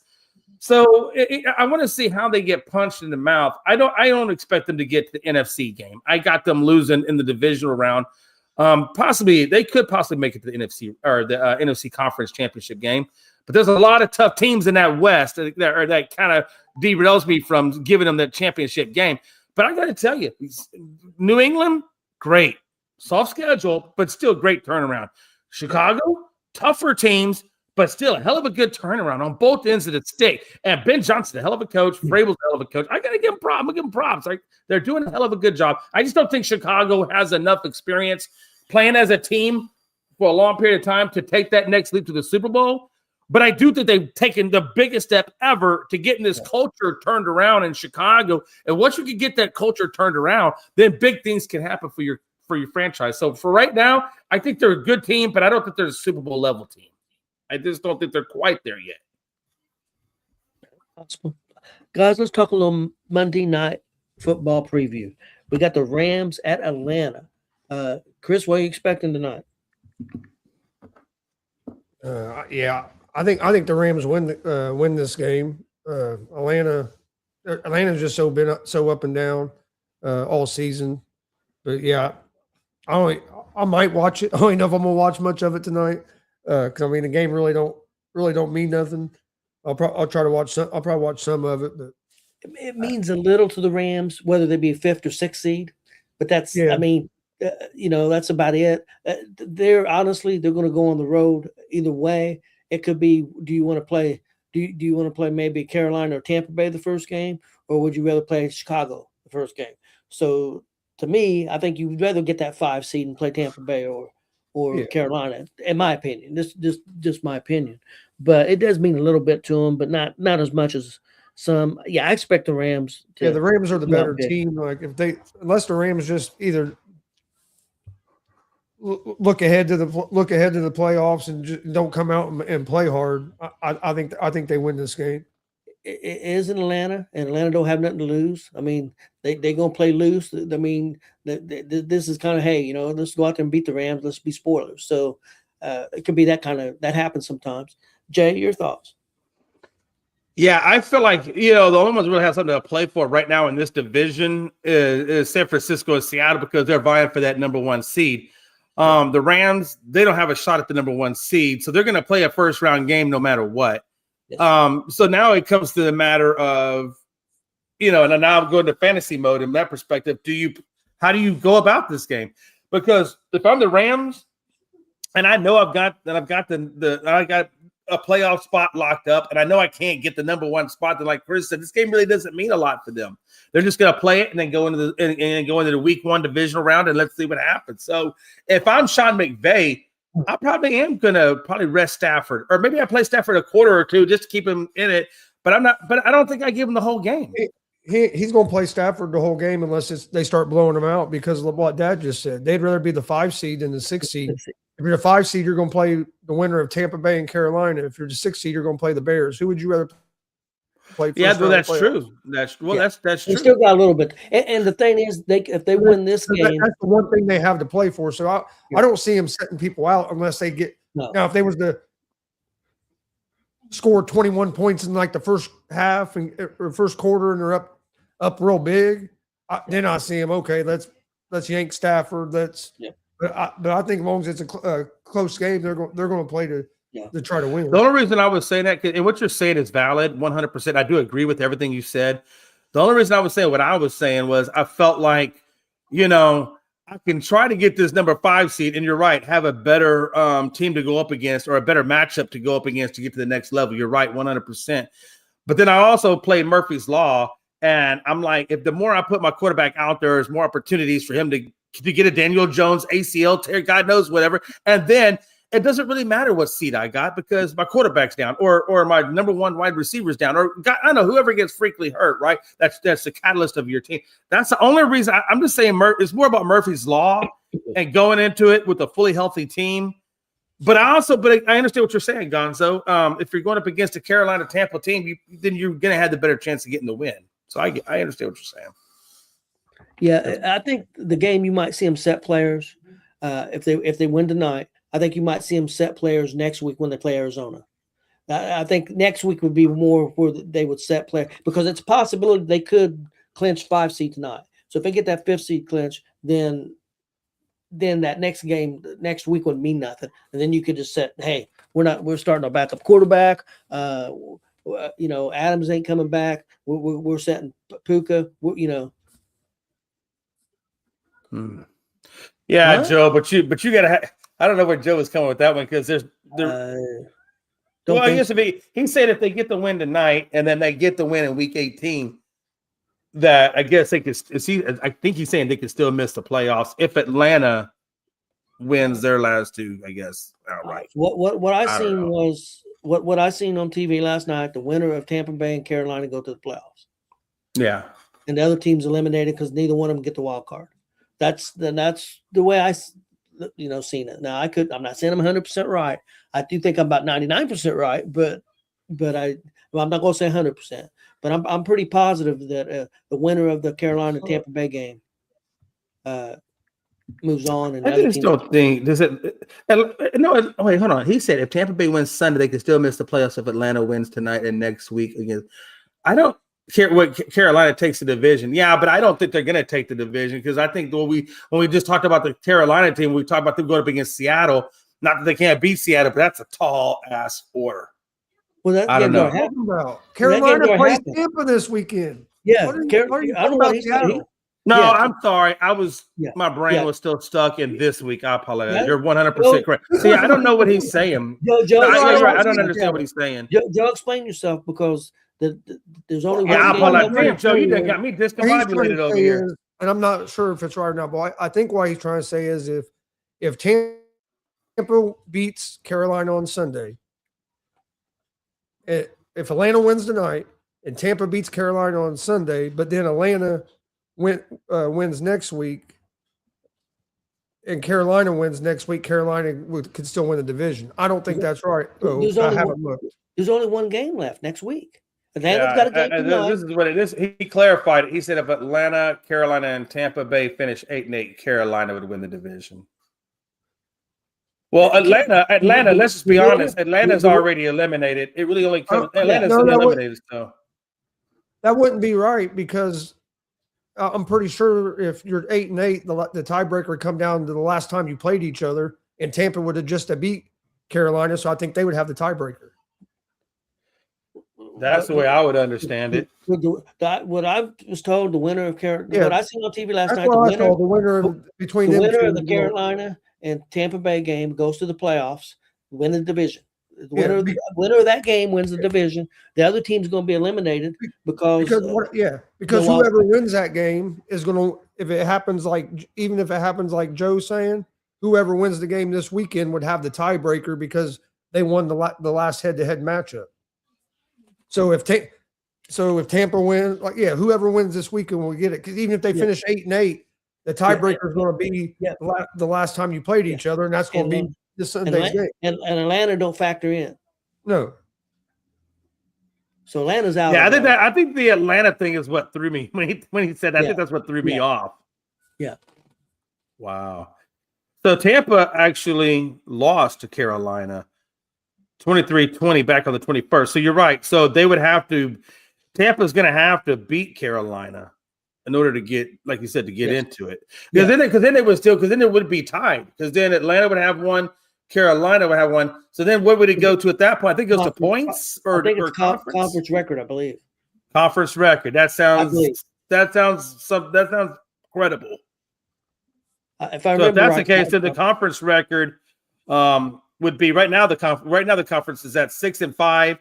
[SPEAKER 3] So I want to see how they get punched in the mouth. I don't expect them to get to the NFC game. I got them losing in the divisional round. They could possibly make it to the NFC or the NFC Conference Championship game. But there's a lot of tough teams in that West that kind of derails me from giving them that championship game. But I got to tell you, New England, great. Soft schedule, but still great turnaround. Chicago, tougher teams, but still a hell of a good turnaround on both ends of the stick. And Ben Johnson, a hell of a coach. Vrabel's a hell of a coach. I got to give him props. I'm going to give him props. They're doing a hell of a good job. I just don't think Chicago has enough experience playing as a team for a long period of time to take that next leap to the Super Bowl. But I do think they've taken the biggest step ever to getting this culture turned around in Chicago. And once you can get that culture turned around, then big things can happen for your franchise. So for right now, I think they're a good team, but I don't think they're a Super Bowl level team. I just don't think they're quite there yet.
[SPEAKER 4] Possible. Guys, let's talk a little Monday night football preview. We got the Rams at Atlanta. Chris, what are you expecting tonight?
[SPEAKER 5] I think the Rams win this game. Atlanta's just been so up and down all season. But yeah, I might watch it. I don't know if I'm gonna watch much of it tonight. Because I mean the game really don't mean nothing. I'll try to watch some. I'll probably watch some of it, but
[SPEAKER 4] it means a little to the Rams, whether they be a 5th or 6th seed. But that's I mean, that's about it. They're going to go on the road either way. It could be, do you want to play maybe Carolina or Tampa Bay the first game, or would you rather play Chicago the first game? So to me, I think you'd rather get that 5 seed and play Tampa Bay or Carolina, in my opinion. This just my opinion. But it does mean a little bit to them, but not as much as some. Yeah, I expect the Rams to.
[SPEAKER 5] Yeah, the Rams are the better team. Like unless the Rams just either look ahead to the playoffs and just don't come out and play hard. I think they win this game.
[SPEAKER 4] It is in Atlanta, and Atlanta don't have nothing to lose. I mean, they're going to play loose. I mean, this is kind of, hey, let's go out there and beat the Rams. Let's be spoilers. So it could be that happens sometimes. Jay, your thoughts?
[SPEAKER 3] Yeah, I feel like, the only ones really have something to play for right now in this division is San Francisco and Seattle because they're vying for that number 1 seed. The Rams, they don't have a shot at the number 1 seed, so they're going to play a first-round game no matter what. Yes. So now it comes to the matter of, and now I'm going to fantasy mode in that perspective. How do you go about this game? Because if I'm the Rams, and I know I've got a playoff spot locked up, and I know I can't get the number 1 spot. Then, like Chris said, this game really doesn't mean a lot for them. They're just going to play it and then go into the week 1 divisional round, and let's see what happens. So if I'm Sean McVay, I probably am going to rest Stafford, or maybe I play Stafford a quarter or two just to keep him in it. But I don't think I give him the whole game.
[SPEAKER 5] He's going to play Stafford the whole game unless they start blowing him out because of what Dad just said. They'd rather be the 5 seed than the 6 seed. If you're the 5 seed, you're going to play the winner of Tampa Bay and Carolina. If you're the 6 seed, you're going to play the Bears. Who would you rather play?
[SPEAKER 3] Yeah, well, that's
[SPEAKER 5] playoffs?
[SPEAKER 3] true. That's
[SPEAKER 4] They
[SPEAKER 3] true.
[SPEAKER 4] still got a little bit. And the thing is, if they win this game,
[SPEAKER 5] That's the one thing they have to play for. So I don't see them setting people out unless they get.
[SPEAKER 4] No.
[SPEAKER 5] Now, if they was to score 21 points in like the first half or first quarter and they're up real big, then I see them. Okay, let's yank Stafford. But I think as long as it's a close game, they're going to play to try to win.
[SPEAKER 3] The only reason I was saying that, and what you're saying is valid, 100%. I do agree with everything you said. The only reason I was saying what I was saying was I felt like, I can try to get this number 5 seed, and you're right, have a better team to go up against or a better matchup to go up against to get to the next level. You're right, 100%. But then I also played Murphy's Law, and I'm like, if the more I put my quarterback out there, there's more opportunities for him to get a Daniel Jones ACL tear, God knows, whatever. And then it doesn't really matter what seed I got because my quarterback's down or my number 1 wide receiver's down or I don't know, whoever gets freakily hurt, right? That's the catalyst of your team. That's the only reason I'm just saying it's more about Murphy's Law and going into it with a fully healthy team. But I understand what you're saying, Gonzo. If you're going up against a Carolina Tampa team, then you're going to have the better chance of getting the win. So I understand what you're saying.
[SPEAKER 4] Yeah, I think the game you might see them set players if they win tonight. I think you might see them set players next week when they play Arizona. I think next week would be more where they would set players because it's a possibility they could clinch 5 seed tonight. So if they get that 5th seed clinch, then that next game next week would mean nothing, and then you could just set, hey, we're starting our backup quarterback. Adams ain't coming back. We're setting Puka.
[SPEAKER 3] Yeah,
[SPEAKER 4] Huh?
[SPEAKER 3] Joe, but you gotta. I don't know where Joe was coming with that one because there's. I guess he said if they get the win tonight and then they get the win in week 18, that I guess they could. I think he's saying they could still miss the playoffs if Atlanta wins their last 2. I guess outright.
[SPEAKER 4] What I seen was what I seen on TV last night. The winner of Tampa Bay and Carolina go to the playoffs.
[SPEAKER 3] Yeah,
[SPEAKER 4] and the other team's eliminated because neither one of them get the wild card. That's the way I seen it. Now I'm not saying I'm 100% right. I do think I'm about 99% right, but I'm not going to say 100%. But I'm pretty positive that the winner of the Carolina Tampa Bay game moves on. And
[SPEAKER 3] I just don't think does it. No, wait, hold on. He said if Tampa Bay wins Sunday, they can still miss the playoffs if Atlanta wins tonight and next week again. I don't care what Carolina takes the division. Yeah, but I don't think they're going to take the division because I think when we just talked about the Carolina team, we talked about them going up against Seattle. Not that they can't beat Seattle, but that's a tall ass order.
[SPEAKER 4] Well,
[SPEAKER 3] I don't know.
[SPEAKER 5] Carolina plays Tampa this weekend.
[SPEAKER 4] Yeah,
[SPEAKER 5] I don't know about Seattle.
[SPEAKER 3] No,
[SPEAKER 4] Yeah.
[SPEAKER 3] I'm sorry. My brain was still stuck in this week. I apologize.
[SPEAKER 4] Yeah.
[SPEAKER 3] You're 100% correct. See, I don't know what he's saying.
[SPEAKER 4] Joe,
[SPEAKER 3] I don't understand what he's saying.
[SPEAKER 4] Joe, explain yourself because there's only one.
[SPEAKER 3] I
[SPEAKER 4] game
[SPEAKER 3] apologize.
[SPEAKER 4] left.
[SPEAKER 3] Damn, Joe, you done got me discombobulated over here.
[SPEAKER 5] And I'm not sure if it's right or not, but I think what he's trying to say is if Tampa beats Carolina on Sunday, if Atlanta wins tonight and Tampa beats Carolina on Sunday, but then Atlanta wins next week and Carolina wins next week, Carolina could still win the division. I don't think that's right. I haven't looked.
[SPEAKER 4] There's only one game left next week. Atlanta's got a game tonight.
[SPEAKER 3] This is what it is. He clarified it. He said if Atlanta, Carolina, and Tampa Bay finish 8-8, Carolina would win the division. Well, Atlanta. Let's just be honest. Atlanta's already eliminated. It really only comes. Atlanta's eliminated. So
[SPEAKER 5] that wouldn't be right because I'm pretty sure if you're 8-8, the tiebreaker would come down to the last time you played each other, and Tampa would have just beat Carolina. So I think they would have the tiebreaker.
[SPEAKER 3] That's the way I would understand it.
[SPEAKER 4] What I was told, the winner of Carolina, what I seen on TV last night,
[SPEAKER 5] the winner between
[SPEAKER 4] the
[SPEAKER 5] them
[SPEAKER 4] winner
[SPEAKER 5] two
[SPEAKER 4] of the Carolina and Tampa Bay game goes to the playoffs, win the division. The winner of that game wins the division. The other team's going to be eliminated because
[SPEAKER 5] whoever wins that game is going to, if it happens like Joe's saying, whoever wins the game this weekend would have the tiebreaker because they won the last head-to-head matchup. So if Tampa wins, whoever wins this weekend will get it. Because even if they finish 8-8, the tiebreaker is going to be the last time you played each other, and that's going to be this
[SPEAKER 4] And,
[SPEAKER 5] Sunday's game.
[SPEAKER 4] and Atlanta don't factor in.
[SPEAKER 5] No,
[SPEAKER 4] So Atlanta's out.
[SPEAKER 3] Yeah,
[SPEAKER 4] of it.
[SPEAKER 3] I think the Atlanta thing is what threw me when he said that. I
[SPEAKER 4] Yeah.
[SPEAKER 3] think that's what threw me
[SPEAKER 4] Yeah.
[SPEAKER 3] off.
[SPEAKER 4] Yeah.
[SPEAKER 3] Wow. So Tampa actually lost to Carolina 23-20 back on the 21st. So you're right. So they would have to Tampa's going to have to beat Carolina in order to get, like you said, to get
[SPEAKER 4] Yes.
[SPEAKER 3] into it.
[SPEAKER 4] Yeah.
[SPEAKER 3] Because then it would be tied. Because then Atlanta would have one, Carolina would have one. So then what would it go to at that point? I think it goes to points
[SPEAKER 4] I
[SPEAKER 3] or,
[SPEAKER 4] think
[SPEAKER 3] or
[SPEAKER 4] it's
[SPEAKER 3] conference
[SPEAKER 4] record, I believe.
[SPEAKER 3] conference record. That
[SPEAKER 4] believe.
[SPEAKER 3] sounds credible.
[SPEAKER 4] If I
[SPEAKER 3] So
[SPEAKER 4] remember
[SPEAKER 3] if that's
[SPEAKER 4] right,
[SPEAKER 3] the case, then the conference record would be right now. Right now the conference is at 6-5,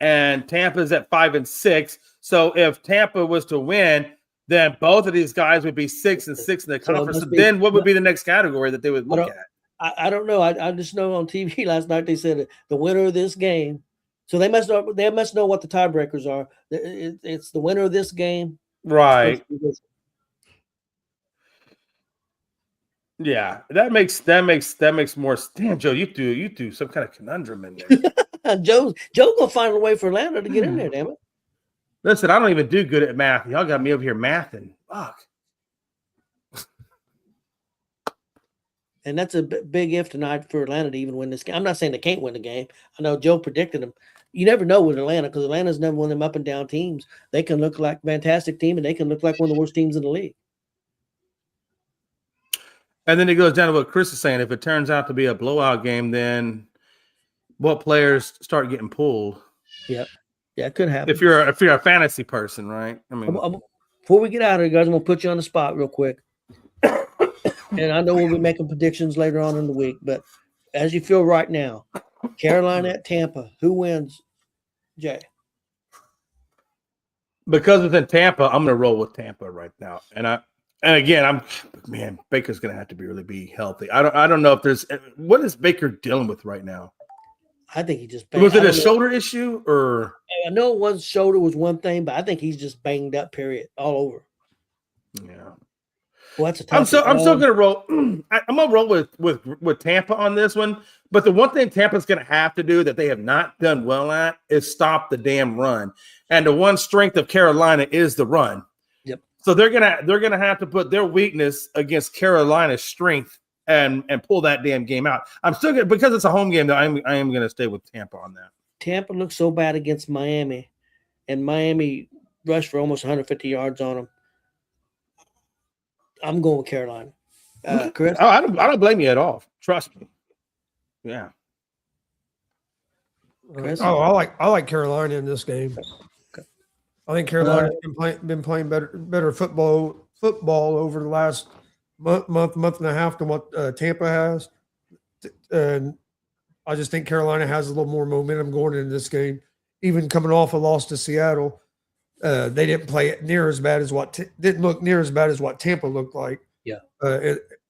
[SPEAKER 3] and Tampa's at 5-6. So if Tampa was to win, then both of these guys would be 6-6 in the
[SPEAKER 4] So it
[SPEAKER 3] conference.
[SPEAKER 4] must
[SPEAKER 3] So
[SPEAKER 4] be-
[SPEAKER 3] then what would be the next category that they would look
[SPEAKER 4] don't-
[SPEAKER 3] at?
[SPEAKER 4] I don't know. I just know on TV last night they said the winner of this game. So they must know what the tiebreakers are. It's the winner of this game.
[SPEAKER 3] Right. Yeah, that makes more. Damn, Joe, you do some kind of conundrum in there.
[SPEAKER 4] Joe's gonna find a way for Atlanta to get in there. Damn it!
[SPEAKER 3] Listen, I don't even do good at math. Y'all got me over here mathing. Fuck.
[SPEAKER 4] And that's a big if tonight for Atlanta to even win this game. I'm not saying they can't win the game. I know Joe predicted them. You never know with Atlanta because Atlanta's never one of them up and down teams. They can look like a fantastic team and they can look like one of the worst teams in the league.
[SPEAKER 3] And then it goes down to what Chris is saying. If it turns out to be a blowout game, then what players start getting pulled?
[SPEAKER 4] Yeah, it could happen.
[SPEAKER 3] If you're a fantasy person, right? I mean,
[SPEAKER 4] Before we get out of here, guys, I'm gonna put you on the spot real quick. And I know we'll be making predictions later on in the week, but as you feel right now, Carolina at Tampa, who wins? Jay.
[SPEAKER 3] because it's in Tampa, I'm going to roll with Tampa right now. And again, Baker's going to have to really be healthy. I don't know if there's what is Baker dealing with right now.
[SPEAKER 4] I think he just
[SPEAKER 3] Was it a shoulder issue or?
[SPEAKER 4] I know it was shoulder was one thing, but I think he's just banged up. Period, all over.
[SPEAKER 3] Yeah.
[SPEAKER 4] Well, that's a
[SPEAKER 3] I'm still
[SPEAKER 4] tough one.
[SPEAKER 3] going to roll. I'm going to roll with Tampa on this one. But the one thing Tampa's going to have to do that they have not done well at is stop the damn run. And the one strength of Carolina is the run.
[SPEAKER 4] Yep.
[SPEAKER 3] So they're gonna have to put their weakness against Carolina's strength and pull that damn game out. I'm still gonna, because it's a home game, though, I am going to stay with Tampa on that.
[SPEAKER 4] Tampa looked so bad against Miami, and Miami rushed for almost 150 yards on them. I'm going with Carolina. Chris?
[SPEAKER 3] Oh, I don't blame you at all. Trust me. Yeah.
[SPEAKER 4] Chris?
[SPEAKER 5] Oh, I like Carolina in this game.
[SPEAKER 4] Okay.
[SPEAKER 5] I think Carolina's been playing better football over the last month and a half than what Tampa has, and I just think Carolina has a little more momentum going into this game. Even coming off a loss to Seattle, they didn't play near as bad as what Tampa looked like.
[SPEAKER 4] Yeah.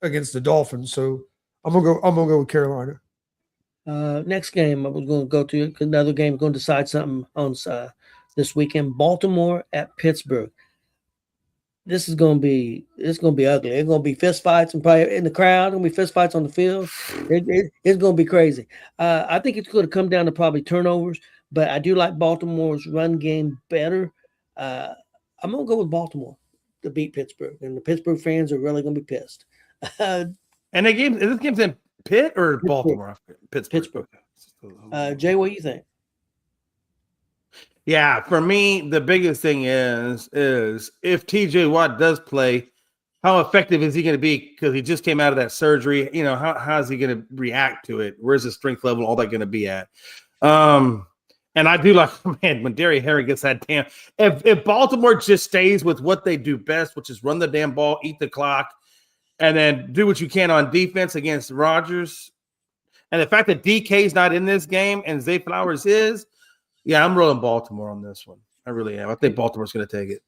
[SPEAKER 5] Against the Dolphins. So I'm gonna go with Carolina.
[SPEAKER 4] Next game I was going to go to another game. Going to decide something on this weekend. Baltimore at Pittsburgh. This is going to be ugly. It's going to be fist fights and probably in the crowd. Going to be fist fights on the field. It's going to be crazy. I think it's going to come down to probably turnovers, but I do like Baltimore's run game better. I'm going to go with Baltimore to beat Pittsburgh, and the Pittsburgh fans are really going to be pissed.
[SPEAKER 3] And this game's in Pitt or Baltimore?
[SPEAKER 4] Pittsburgh. Jay, what do you think?
[SPEAKER 3] Yeah, for me, the biggest thing is if TJ Watt does play, how effective is he going to be? Because he just came out of that surgery. You know, how is he going to react to it? Where's his strength level? All that going to be at? And I do like, man, when Derrick Henry gets that damn. If Baltimore just stays with what they do best, which is run the damn ball, eat the clock, and then do what you can on defense against Rodgers, and the fact that DK's not in this game and Zay Flowers is. Yeah, I'm rolling Baltimore on this one. I really am. I think Baltimore's going to take it.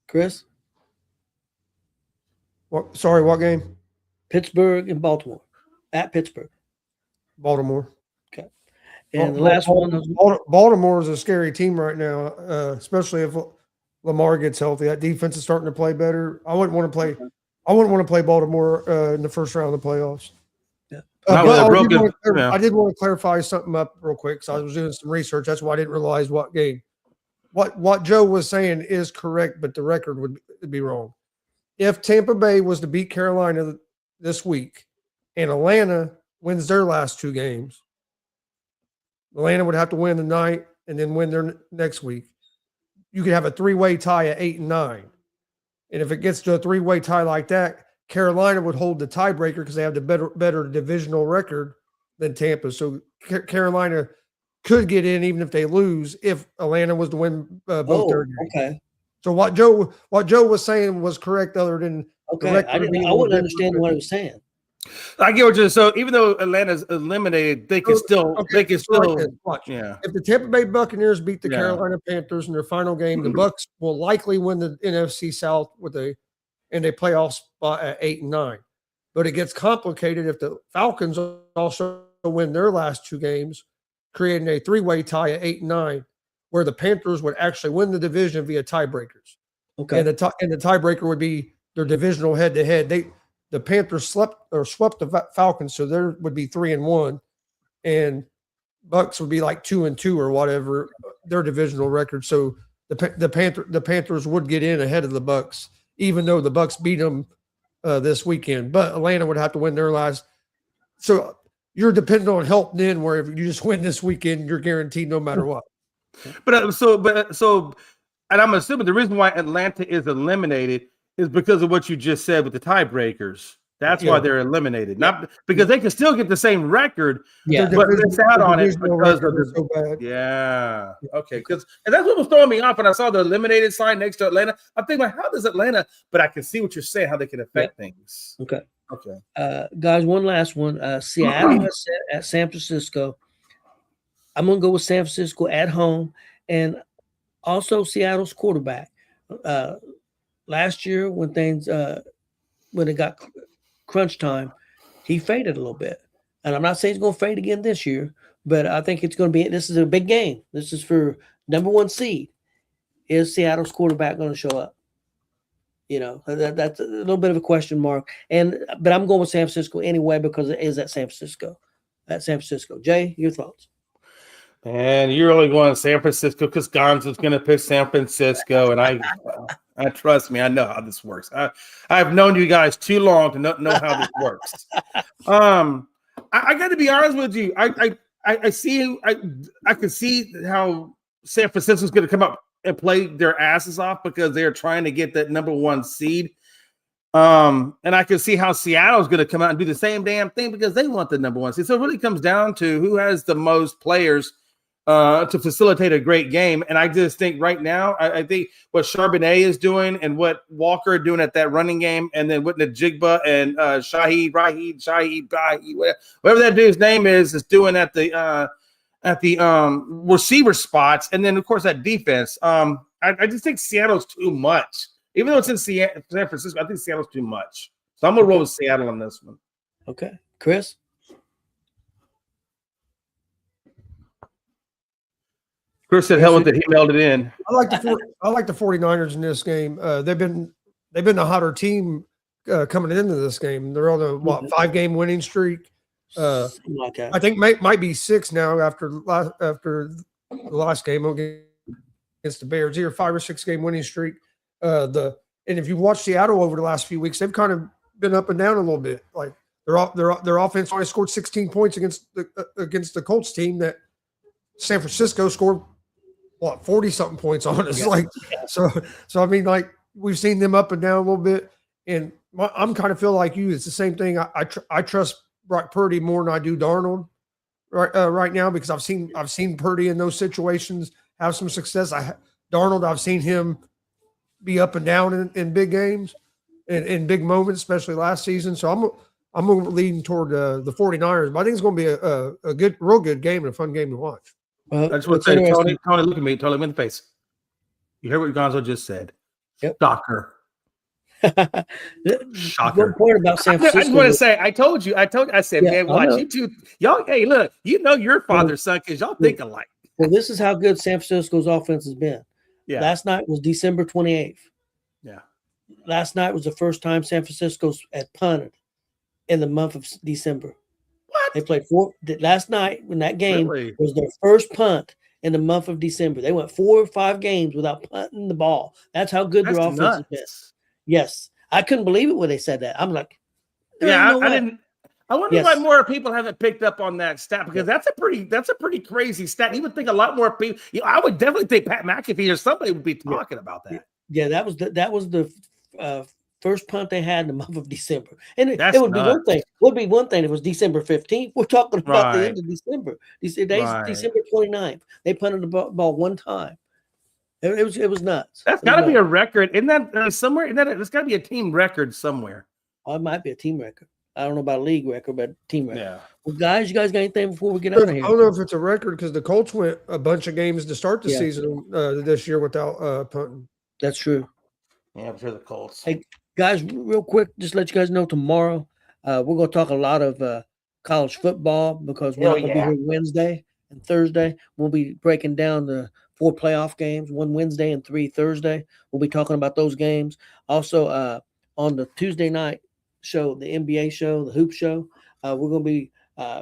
[SPEAKER 4] Chris?
[SPEAKER 5] What game?
[SPEAKER 4] Pittsburgh and Baltimore. At Pittsburgh.
[SPEAKER 5] Baltimore.
[SPEAKER 4] Okay. And the last one.
[SPEAKER 5] Baltimore is a scary team right now, especially if Lamar gets healthy. That defense is starting to play better. I wouldn't want to play Baltimore in the first round of the playoffs.
[SPEAKER 4] Yeah.
[SPEAKER 3] Not
[SPEAKER 5] But
[SPEAKER 3] with a
[SPEAKER 5] I did
[SPEAKER 3] broken.
[SPEAKER 5] wanna
[SPEAKER 3] Yeah.
[SPEAKER 5] I did want to clarify something up real quick. So I was doing some research. That's why I didn't realize what game. What Joe was saying is correct, but the record would be wrong. If Tampa Bay was to beat Carolina this week and Atlanta wins their last 2 games, Atlanta would have to win tonight and then win their next week. You could have a 3-way tie at 8 and 9. And if it gets to a 3-way tie like that, Carolina would hold the tiebreaker because they have the better divisional record than Tampa. So Carolina could get in even if they lose if Atlanta was to win both their games.
[SPEAKER 4] Okay.
[SPEAKER 5] So what Joe was saying was correct, other than
[SPEAKER 4] Okay.
[SPEAKER 5] record
[SPEAKER 4] I
[SPEAKER 5] being
[SPEAKER 4] wouldn't
[SPEAKER 5] a
[SPEAKER 4] understand what he was saying.
[SPEAKER 3] I get what you're. So even though Atlanta's eliminated, they can still.
[SPEAKER 5] Okay,
[SPEAKER 3] They can
[SPEAKER 5] so like
[SPEAKER 3] still.
[SPEAKER 5] this, watch.
[SPEAKER 3] Yeah.
[SPEAKER 5] If the Tampa Bay Buccaneers beat the
[SPEAKER 3] Yeah.
[SPEAKER 5] Carolina Panthers in their final game, the Bucs will likely win the NFC South with a playoff spot at 8 and 9. But it gets complicated if the Falcons also win their last 2 games, creating a 3-way tie at 8 and 9, where the Panthers would actually win the division via tiebreakers.
[SPEAKER 4] Okay.
[SPEAKER 5] And the tiebreaker would be their divisional head-to-head. The Panthers swept the Falcons, so there would be 3 and 1, and Bucks would be like 2 and 2 or whatever their divisional record. So the Panthers would get in ahead of the Bucks, even though the Bucks beat them this weekend. But Atlanta would have to win their last. So you're dependent on help then, where if you just win this weekend, you're guaranteed no matter what.
[SPEAKER 3] But and I'm assuming the reason why Atlanta is eliminated is because of what you just said with the tiebreakers. That's why they're eliminated, not because they can still get the same record.
[SPEAKER 4] Yeah.
[SPEAKER 3] But miss out on it
[SPEAKER 5] Divisional
[SPEAKER 3] because of
[SPEAKER 5] record is
[SPEAKER 3] the.
[SPEAKER 5] so bad.
[SPEAKER 3] Yeah. Okay. And that's what was throwing me off when I saw the eliminated sign next to Atlanta. I'm thinking, like, how does Atlanta? But I can see what you're saying, how they can affect things.
[SPEAKER 4] Okay.
[SPEAKER 3] Okay.
[SPEAKER 4] Guys, one last one. Seattle at San Francisco. I'm going to go with San Francisco at home, and also Seattle's quarterback. Last year, when it got crunch time, he faded a little bit. And I'm not saying he's going to fade again this year, but I think it's going to be. This is a big game. This is for number 1 seed. Is Seattle's quarterback going to show up? You know, that's a little bit of a question mark. But I'm going with San Francisco anyway because it is at San Francisco. Jay, your thoughts?
[SPEAKER 3] And you're only going to San Francisco because Gonzo's going to pick San Francisco, and I trust me, I know how this works. I've known you guys too long to know how this works. I got to be honest with you. I see. I can see how San Francisco's going to come up and play their asses off because they're trying to get that number 1 seed. And I can see how Seattle's going to come out and do the same damn thing because they want the number 1 seed. So it really comes down to who has the most players to facilitate a great game. And I just think right now, I think what Charbonnet is doing and what Walker are doing at that running game, and then what Najigba and Shahid, whatever that dude's name is doing at the receiver spots, and then of course that defense. I just think Seattle's too much. Even though it's in San Francisco, I think Seattle's too much. So I'm gonna roll with Seattle on this one.
[SPEAKER 4] Okay, Chris.
[SPEAKER 3] Chris said, "Hell with it." He mailed it in.
[SPEAKER 5] I like the 49ers in this game. They've been the hotter team coming into this game. They're on a 5-game winning streak.
[SPEAKER 4] Like that.
[SPEAKER 5] I think might be 6 now after the last game against the Bears. Either 5 or 6 game winning streak. And if you watch Seattle over the last few weeks, they've kind of been up and down a little bit. Like their offense only scored 16 points against the Colts team that San Francisco scored 40-something points on us. So I mean, like, we've seen them up and down a little bit, and I'm kind of feel like you. It's the same thing. I trust Brock Purdy more than I do Darnold right now because I've seen Purdy in those situations have some success. Darnold, I've seen him be up and down in big games and in big moments, especially last season. So I'm leaning toward the 49ers, but I think it's going to be a real good game and a fun game to watch.
[SPEAKER 4] Well,
[SPEAKER 3] That's what Tony, look at me. Tony, look in the face. You heard what Gonzo just said.
[SPEAKER 4] Yep.
[SPEAKER 3] Shocker.
[SPEAKER 4] One point about San Francisco.
[SPEAKER 3] I just want to say, I said, man, watch
[SPEAKER 4] know.
[SPEAKER 3] you two. Y'all, hey, look, you know your father's son because y'all think alike.
[SPEAKER 4] Well, this is how good San Francisco's offense has been.
[SPEAKER 3] Yeah.
[SPEAKER 4] Last night was December 28th.
[SPEAKER 3] Yeah.
[SPEAKER 4] Last night was the first time San Francisco had punted in the month of December. They played last night in that game
[SPEAKER 3] Really?
[SPEAKER 4] was their first punt in the month of December. They went 4 or 5 games without punting the ball. That's how good
[SPEAKER 3] That's
[SPEAKER 4] their offense has been.
[SPEAKER 3] nuts.
[SPEAKER 4] Yes. I couldn't believe it when they said that. I'm like, there
[SPEAKER 3] Yeah,
[SPEAKER 4] ain't no
[SPEAKER 3] I
[SPEAKER 4] way.
[SPEAKER 3] didn't. I wonder
[SPEAKER 4] Yes.
[SPEAKER 3] why more people haven't picked up on that stat, because that's a pretty crazy stat. You would think a lot more people. I would definitely think Pat McAfee or somebody would be talking about that.
[SPEAKER 4] Yeah, that was the first punt they had in the month of December. And it
[SPEAKER 3] That's
[SPEAKER 4] would be one
[SPEAKER 3] nuts.
[SPEAKER 4] thing. Would be one thing if it was December 15th. We're talking about the
[SPEAKER 3] Right.
[SPEAKER 4] end of December.
[SPEAKER 3] Right.
[SPEAKER 4] December 29th. They punted the ball one time. It was nuts.
[SPEAKER 3] That's got to be a record. Isn't that somewhere? There's got to be a team record somewhere.
[SPEAKER 4] Oh, it might be a team record. I don't know about a league record, but team record.
[SPEAKER 3] Yeah.
[SPEAKER 4] Well, guys, you guys got anything before we get out of
[SPEAKER 5] I
[SPEAKER 4] here?
[SPEAKER 5] don't know if it's a record because the Colts went a bunch of games to start the
[SPEAKER 4] Yeah.
[SPEAKER 5] season this year without punting.
[SPEAKER 4] That's true.
[SPEAKER 3] Yeah, I'm sure the Colts.
[SPEAKER 4] Hey, guys, real quick, just let you guys know tomorrow we're going to talk a lot of college football because we're not going to be here Wednesday and Thursday. We'll be breaking down the 4 playoff games, 1 Wednesday and 3 Thursday. We'll be talking about those games. Also, on the Tuesday night show, the NBA show, the Hoop Show, we're going to be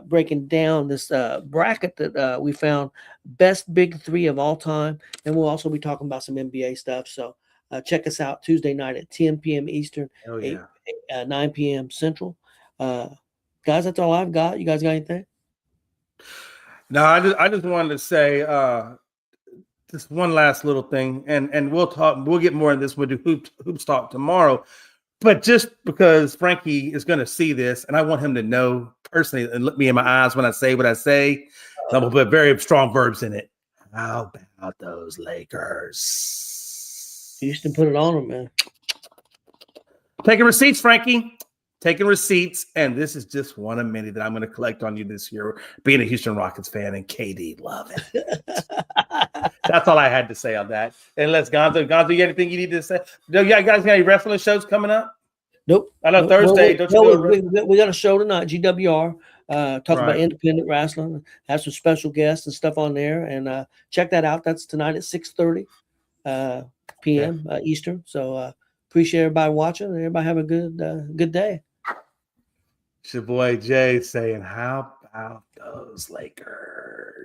[SPEAKER 4] breaking down this bracket that we found, best big 3 of all time. And we'll also be talking about some NBA stuff. So check us out Tuesday night at 10 p.m. Eastern, 9 p.m. Central. Guys, that's all I've got. You guys got anything?
[SPEAKER 3] No, I just wanted to say just one last little thing, and we'll get more in this. We'll do hoops talk tomorrow. But just because Frankie is going to see this, and I want him to know personally and look me in my eyes when I say what I say, I'm going to put very strong verbs in it. How about those Lakers?
[SPEAKER 4] Houston, put it on them, man.
[SPEAKER 3] Taking receipts, Frankie. Taking receipts. And this is just one of many that I'm going to collect on you this year, being a Houston Rockets fan, and KD love it. That's all I had to say on that. Unless Gonzo, you got anything you need to say? You guys got any wrestling shows coming up?
[SPEAKER 4] Nope.
[SPEAKER 3] I know Thursday.
[SPEAKER 4] We got a show tonight, GWR. Talk about independent wrestling. Have some special guests and stuff on there, and check that out. That's tonight at 6:30 p.m. Eastern. So appreciate everybody watching, and everybody have a good day.
[SPEAKER 3] It's your boy Jay saying, "How about those Lakers?"